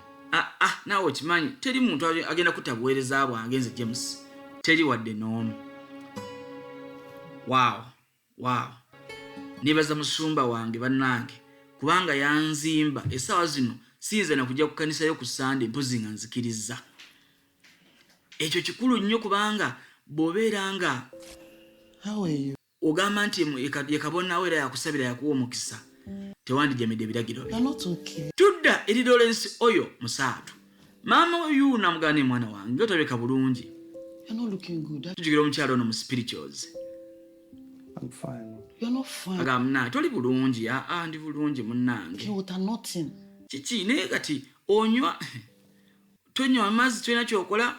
Naawe okimanyi teri muntu agenda kutta buweereza bwange nze James. Teri wadde n'omu. Wow. Nebaza musumba wange bannange kubanga yanzimba essaawa zino siyinza na kujja ku kkanisa yo ku Sunday mpozi nga nzikiriza. Ekyo kikulu nnyo kubanga bw'obeera nga How are you? ogamba nti ye kabonaawo era yakusabira yakuwa omukisa tewandijamidde ebiragiro bye. You're not okay. Tudda eri Lawrence oyo musaatu. Maama oyu namugane mwana wange otabeka bulungi. You're not looking good. Tujugire omukyalo ono mu spirituals. I'm fine. You're not fine. Agamba toli bulungi ndi bulungi munnange. You are nothing. Kiki naye kati tonywa amazzi tulina kyokola.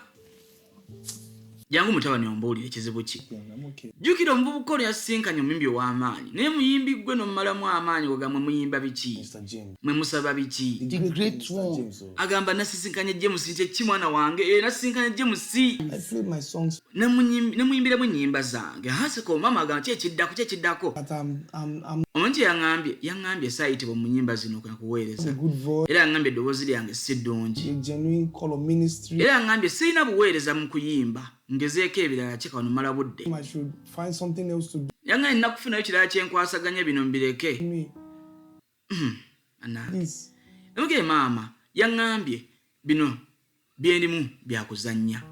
Jangu mutabani ombuulire ekizibu ki. I'm okay. Jjukira omuvubuka ono yasisinkanye omuyimbi ow'amaanyi naye muyimbi gwe n'omumalamu amaanyi ogamwe muyimba biki Mr. James. mwe musaba biki. The great Mr. one. James. Agamba nasisinkanye James kyeki mwana wange nasisinkanye James I played my songs, nemuyimbiramu ennyimba zange haseko mama agamba kyekiddako but I'm omuntu yaŋŋambye saayitibwa mu nnyimba zino kuweereza a good voice, era yaŋŋambye eddoboozi lyange si ddungi a genuine call of ministry. era yaŋŋambye sirina buweereza mu kuyimba ngezeeko ebirala kika wano mala budde. I should find something else to do. Yaŋŋambye nina kufunayo kirala kyenkwasaganya bino mbireke. Me, Anange please. emugere maama yaŋŋambye bino byerimu byakuzannya.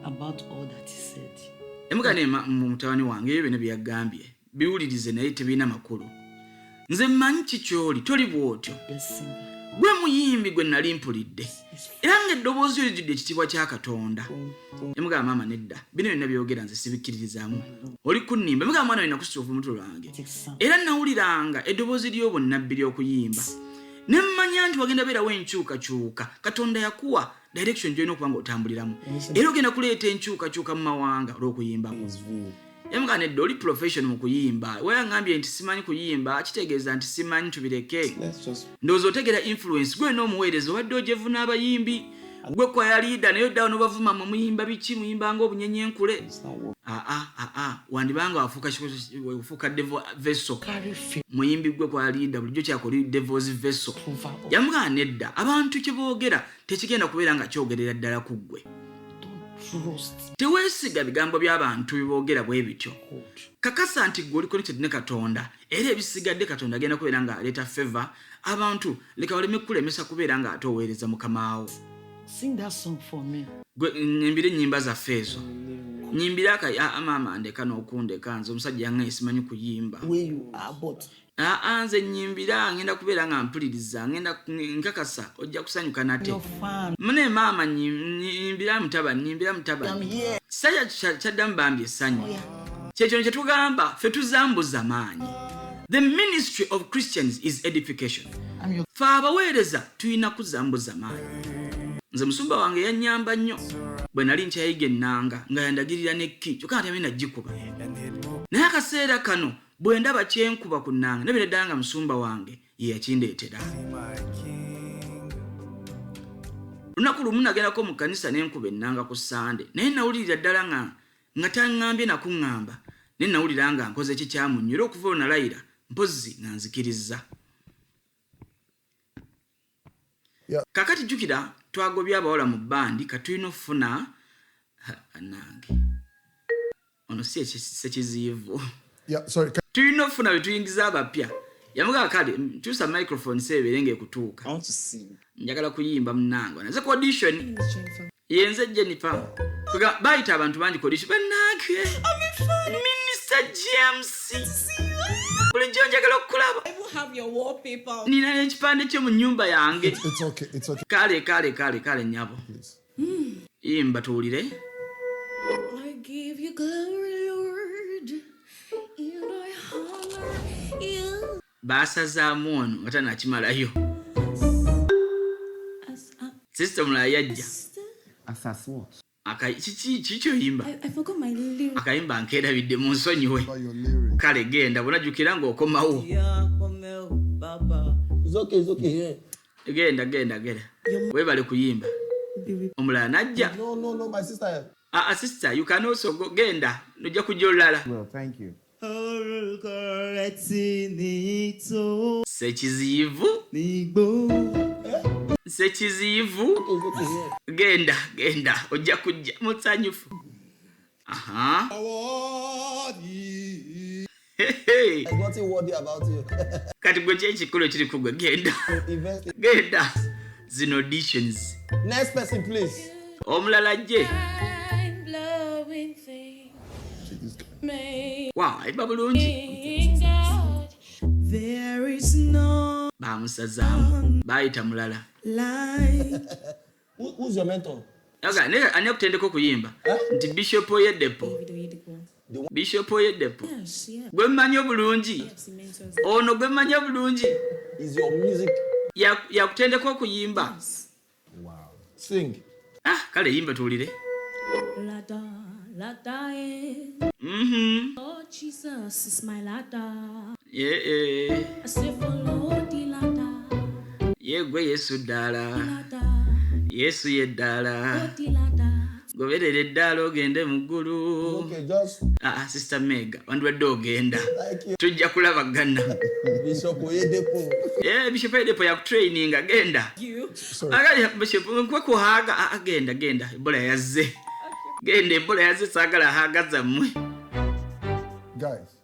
about all that he said. Emugane mutawani wange ebyo bino byagambye biwulirize naye tebina makulu. Nze mmanyi kikyoli toli bwotyo. Gwe muyimbi gwe nali mpulidde. Era ng'eddoboozi lyo lijjudde ekitiibwa kya Katonda. Emugamba maama nedda. Bino byonna byogera nze sibikkiririzaamu. Oli kunnimba. Emugamba mwana we nakusituufu mutwe lwange. Era nawuliranga eddoboozi ly'obonnabbi ly'okuyimba. Ne mmanya nti wagenda beerawo enkyukakyuka. Katonda yakuwa direction gy'olina okuba ng'otambuliramu. Era ogenda kuleeta enkyukakyuka mu mawanga olw'okuyimbamu. Emugamba nedda oli profession mu kuyimba. Weyangambye nti simanyi kuyimba kitegeeza nti simanyi tubireke. Ndowooza otegera influence gwe n'omuweereza obadde ogyevuna abayimbi. Gwe kwaya leader naye oddawo n'obavuma muyimba biki muyimba ng'obunyenye enkule. Wandibanga wafuuka devil vessel. Muyimbi gwe kwaya leader bulijjo kyakoli devil's vessel. Yamugamba nedda abantu kye boogera tekigenda kubeera nga kyogerera ddala ku ggwe. Teweesiga bigambo by'abantu biboogera bwe bityo. Kakasa nti gwe oli connected ne Katonda era ebisigadde Katonda agenda kubeera nga aleeta favor abantu leka waleme kulemesa kubeera nga ate oweereza Mukamaawo. Sing that song for me. Gwe nyimbire nnyimba zaffe ezo. Nyimbira maama ndeka n'okundeka nze omusajja yange simanyi kuyimba. Where you are but Nze nyimbira ngenda kubeera nga mpuliriza ngenda nkakasa ojja kusanyuka nate. Mune maama nyimbira mutabani. Sajja kyaddamu bambi essanyu. Kyekyo kye tugamba ffe tuzambuza maanyi. The ministry of Christians is edification. Ffe abaweereza tulina kuzambuza maanyi. Nze musumba wange yannyamba nnyo bwe nali nkyayiga ennanga nga yandagirira nekki kyokka nti amina gikuba. Naye akaseera kano bwe ndaba kyenkuba ku nnanga nebire ddala nga musumba wange ye yakindeetera. Lunaku lumu nagendako mu kkanisa n'enkuba ennanga ku Sande naye nawulirira ddala nga taŋŋambye nakuŋŋamba naye nawulira nga nkoze kikyamunyo era okuva olwo nalayira mpozzi nga nzikirizza. Kakati jjukira twagobya abawala mu bbandi katulina okufuna nange ono si ekiziivu. Tulina okufuna bye tuyingiza abapya. Yamugamba kale tuusa microphone seebeere ng'ekutuuka. Njagala kuyimba munnange naze ku audition yenze Jennifer bayita abantu bangi ku audition bannange Minister James bulijjo njagala okukulaba. Nina n'ekipande kyo mu nnyumba yange. It's okay. Kale nyabo. Yimba tuwulire. I give you glory, Lord, and I honor you. Basazaamu ono nga tannakimalayo. Sister mulala yajja. Kiki oyimba? I forgot my lyrics. Akayimba nkeerabidde mu nsonyiwe. Kale genda bunajjukira ng'okomawo. It's okay. Genda. Weebale kuyimba. Omulala najja. No, my sister. Sister, you can also go. Genda. Nojja kujja olulala. Well, thank you. Sechizivu. Genda. Ojja kujja musanyufu. There's nothing worthy about you. Kati gwe kyekikulu kiri kugwe genda. Zino auditions. Next person, please. Omulala gye. Wow, ayimba bulungi. There is no Bamusazaamu. Bayita mulala. light. Who's your mentor? Ani akutendeka okuyimba? Nti Bishop Oyedepo. Bishop Oyedepo. Gwe mmanyi obulungi. Ono gwe mmanyi obulungi. Is your music? Yakutendeka okuyimba. Wow. Sing. Kale yimba tuwulire. Lada. Oh, Jesus is my ladder. Yeah. I say follow the ladder. Gwe Yesu ddala. Yesu ye ddala. The ladder. Goberera eddaala ogende mu ggulu. Okay, just. Sister Mega, wandibadde ogenda. Thank you. Tujja kulabagana. Bishop Oyedepo. Bishop Oyedepo yakutraininga genda. Agali Bishop nkwe kuhaaga genda. Ebola yazze. Genda saagala haaga zammwe. Guys,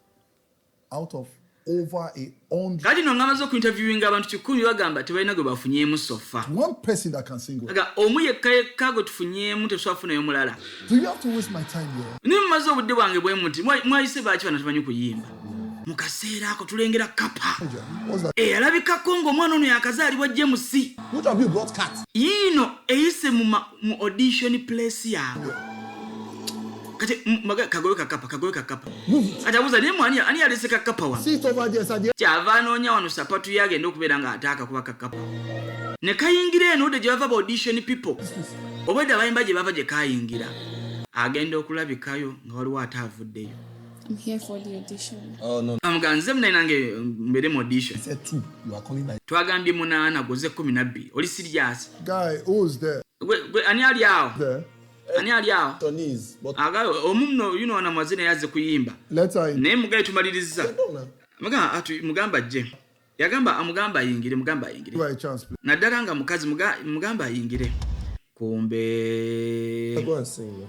out of over 100. Kati no ngamazo ku interviewing abantu 100 bagamba tebalina gwe bafunyemu sofa. One person that can sing well. Aga omu yekka gwe tufunyemu teswafuna yo mulala. Do you have to waste my time here? Ni mmaze obudde bwange bwe muti mwayise baaki bana tumanyi kuyimba. Mu kaseera ako tulengera kapa. What's that? Alabikako ng'omwana ono yakazaalibwa James. Which of you brought cat? Yino eyise mu audition place yaabwe. Kati kagowe kakapa. Atabuuza naye mwani ani yalese kakapa wano. Sit over there, sir. Kyava anoonya wano sapatu yagenda okubeera ng'ataaka kuba kakapa. Ne kayingira eno ode gye bava ba audition people. Obwedda abayimba gye bava gye kayingira. Agenda okulabikayo nga waliwo ate avuddeyo. I'm here for the audition. Oh, no. Amuganze munange mbere mu audition. Said 2. You are coming by. Twagambye 8 goze 12. Oli serious? Guy, who's there? Gwe ani ali awo? There. Ani ali awo? Tony's, but Aga omumno you know na mazina yazze kuyimba. Let her in. Naye mugaye tumaliriza. no. Mugamba mugamba je. Yagamba amugamba ayingire mugamba ayingire. Give her a chance, please. Naddala nga mukazi mugamba ayingire. Kumbe go and sing.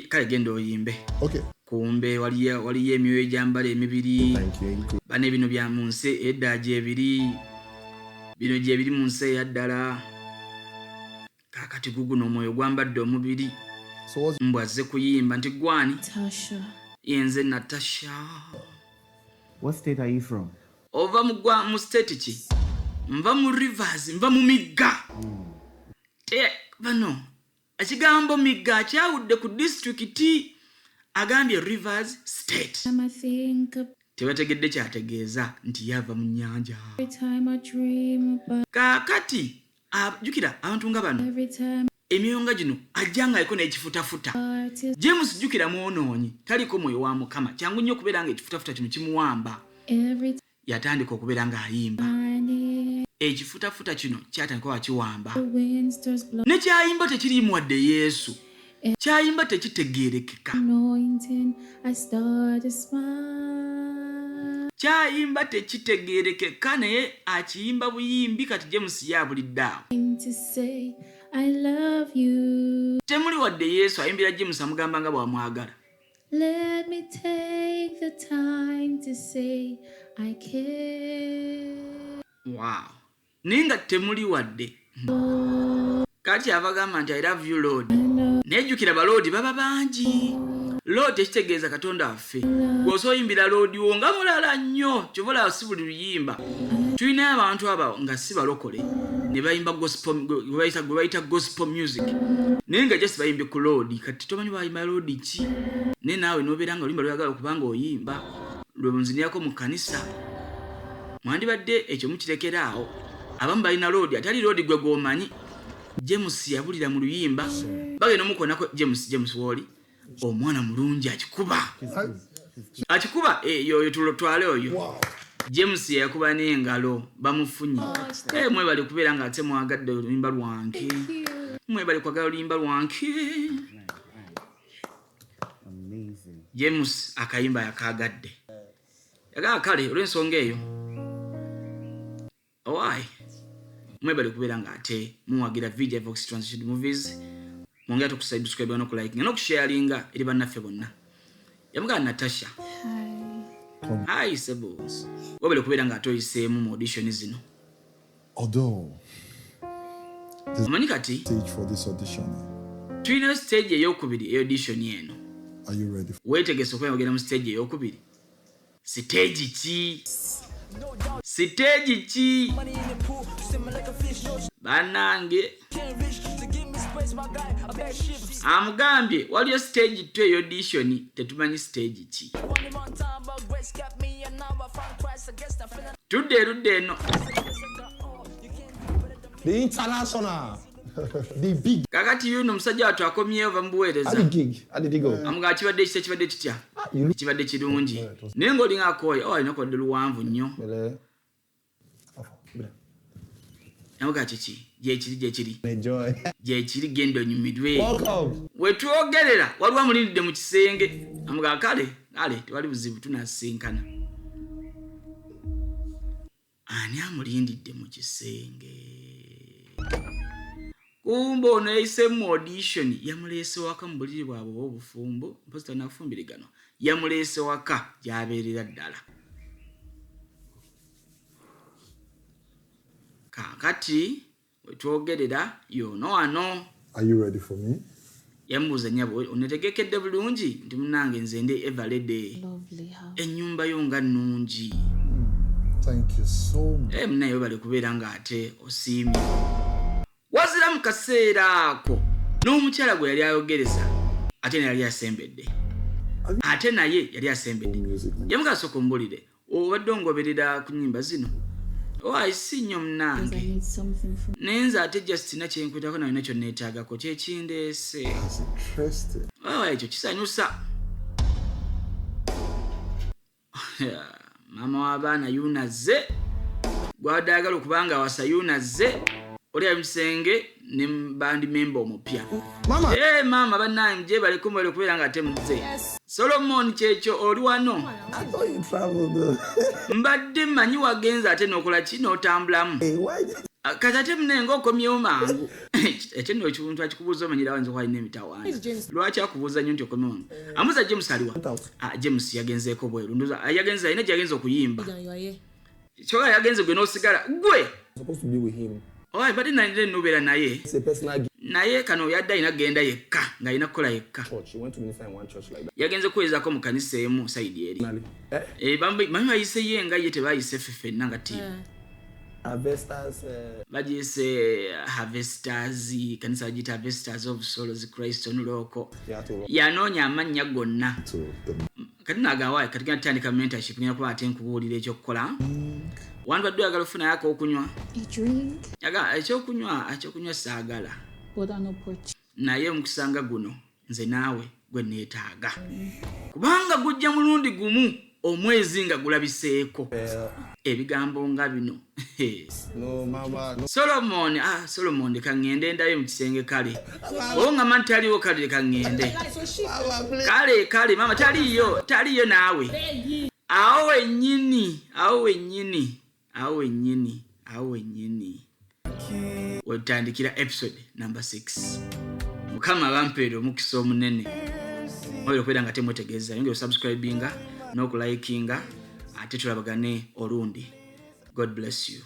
kale genda oyimbe. Okay. Kumbe waliyo emyoyo egyambala emibiri. Thank you. Bane bino bya mu nsi edda gyebiri. Bino gyebiri mu nsi eyaddala. Kakati guguno omwoyo gwambadde omubiri. So what's Mbwazze kuyimba nti gwani? Tasha. Yenze Natasha. What state are you from? Ova mu state ki? Nva mu rivers, nva mu migga. Bano ekigambo migga kyawudde ku district agambye rivers state. I think Tebategedde kyategeeza nti yava mu nnyanja. every time I dream about Kaakati jukira abantu nga bano every time emyoyo nga gino ajja ng'aliko n'ekifutafuta. artist James jukira mwonoonyi taliko mwoyo wa Mukama kyangu nnyo okubeera ng'ekifutafuta kino kimuwamba. every Yatandika okubeera ng'ayimba. time Ekifutafuta kino kyatandika wakiwamba. the wind stirs blow Ne kyayimba tekiriimu wadde Yesu. Kyayimba tekitegeerekeka. anointing I start to smile. Kyayimba tekitegeerekeka naye akiyimba buyimbi kati James yabulidde awo. To say I love you. Temuli wadde Yesu ayimbira James amugamba nga bw'amwagala. Let me take the time to say I care. Wow. Naye nga temuli wadde. Kati abagamba nti I love you Lord. Nejjukira baloodi baba bangi. Lord tekitegeeza Katonda waffe. Gw'osooyimbira Lord wo nga mulala nnyo. Kyova si buli luyimba. Tulina abantu abo nga si balokole. Ne bayimba gospel, gwe bayita gospel music. Naye nga just bayimbe ku Lord. Kati tomanyi bayimba Lord ki. Ne naawe n'obeera nga oluyimba lwagala okubanga oyimba. Lwe munzinirako mu kkanisa. Mwandibadde ekyo mukirekera awo. Abamu balina Lord atali Lord gwe gw'omanyi. James yabulira mu luyimba. Bagenda omukonako James woli. Omwana mulungi akikuba. Yoyo tulotwale oyo. wow? James yakuba n'engalo bamufunye. Mwebale kubeera nga ate mwagadde oluyimba lwange. Mwebale kwagala oluyimba lwange. Amazing. James akayimba yakagadde. Yagaa kale olw'ensonga eyo. Owaayi. Mwebale kubeera nga ate muwagira video Ivoxy Transition Movies. Mwongera tukusubscribe no kulike no kusharinga eri bannaffe bonna. Yamugana Natasha. Hi Sebos. Wabele kubeera nga atoyiseemu mu audition zino. Although Omanyi kati stage for this audition. tulina stage ey'okubiri audition eno. Are you ready? Weetegese okweyogera mu stage ey'okubiri. Stage ki? Stage ki? Banange amugambye waliyo stage 2 ey'audition tetumanyi stage ki. Tudde erudde eno. The international. The big. Kakati yuno musajja watu akomyeyo bamubuweereza. How the gig? How did it go? Amuga kibadde kitya kibadde kitya. Kibadde kirungi. Naye ng'olinga akooye alina kodde luwanvu nnyo. Bele. Amuga kiki gyekiri. Enjoy. Gyekiri genda onyumidwe. Welcome. Wetwogerera waliwo amulindidde mu kisenge. Amuga kale tewali buzibu tunasinkana. Ani amulindidde mu kisenge? Kumbe ono yayise mu audition yamuleese waka mu buliri bwabwe obufumbo mpozi tanafumbirigano yamuleese waka gyabeerera ddala. kakati wetwogerera yono wano. Are you ready for me? Yambuuza nyabo onetegekedde bulungi nti munange nze ndi everyday. Lovely house. Ennyumba yo nga nnungi. Thank you so much. Munayo bali kubeera nga ate osiimye. Wazira mu kaseera ako n'omukyala gwe yali ayogereza ate naye yali asembedde. Ate naye yali asembedde. Yamugasooka ombulire obadde ongoberera ku nnyimba zino. Ayisi nnyo munange. Nenze ate just na kyenkwetako nawe nakyo neetaagako kyekindeese. Ekyo kisanyusa. Mama w'abaana yunaze. Gwadagala okubanga wasa yunaze. Oli amusenge ne bandi member omupya. Mama. Mama bannange bali kumwele kubeera nga ate muzze. Solomon kyekyo oli wano. I thought you traveled. Mbadde manyi wagenza ate n'okola ki n'otambulamu. Why? Kati ate munenga okomyewo mangu. Ekyo nno ekintu akikubuuza omanyirawo nze kwalina emitawaana. Lwaki akubuuza nnyo nti okomyewo? Amuza James aliwa? James yagenzeeko bweru. Ndoza yagenza alina gyagenza okuyimba. Kyoga yagenze gwe n'osigala. Gwe! Supposed to be with him. Bade nalina nnubeera naye. It's a personal Naye kano yadde alina genda yekka ng'alina kukola yekka. church. He went to minister in one church like that. Yagenze kuwezaako mu kanisa emu sayidi eri. Bambi bayise ye nga ye tebayise ffenna nga tiimu. Harvesters. Bagiyise Harvesters, kanisa bagiyita Harvesters of Souls Christ onuloko. Yeah, to Yanoonya amannya gonna. Kati nagawaayi kati genda tutandika mentorship ngenda kuba ate nkubuulira ekyokukola. Wandibadde oyagala ofuna yako okunywa. Ekyokunywa saagala. Naye omukusanga guno nze naawe gwe neetaaga. Kubanga gujja mulundi gumu omwezi nga gulabiseeko. Ebigambo nga bino. No, mama. No. Solomon kangende endayo mu kisenge kale. Nga man taliwo kale kangende. Kale mama taliyo naawe. Awo wennyini. Wetandikira episode number 6. Mukama bampeera omukisa omunene. Mwebale okubeera nga temwetegeeza yongera osubscribinga n'okulayikinga ate tulabagane olundi. God bless you.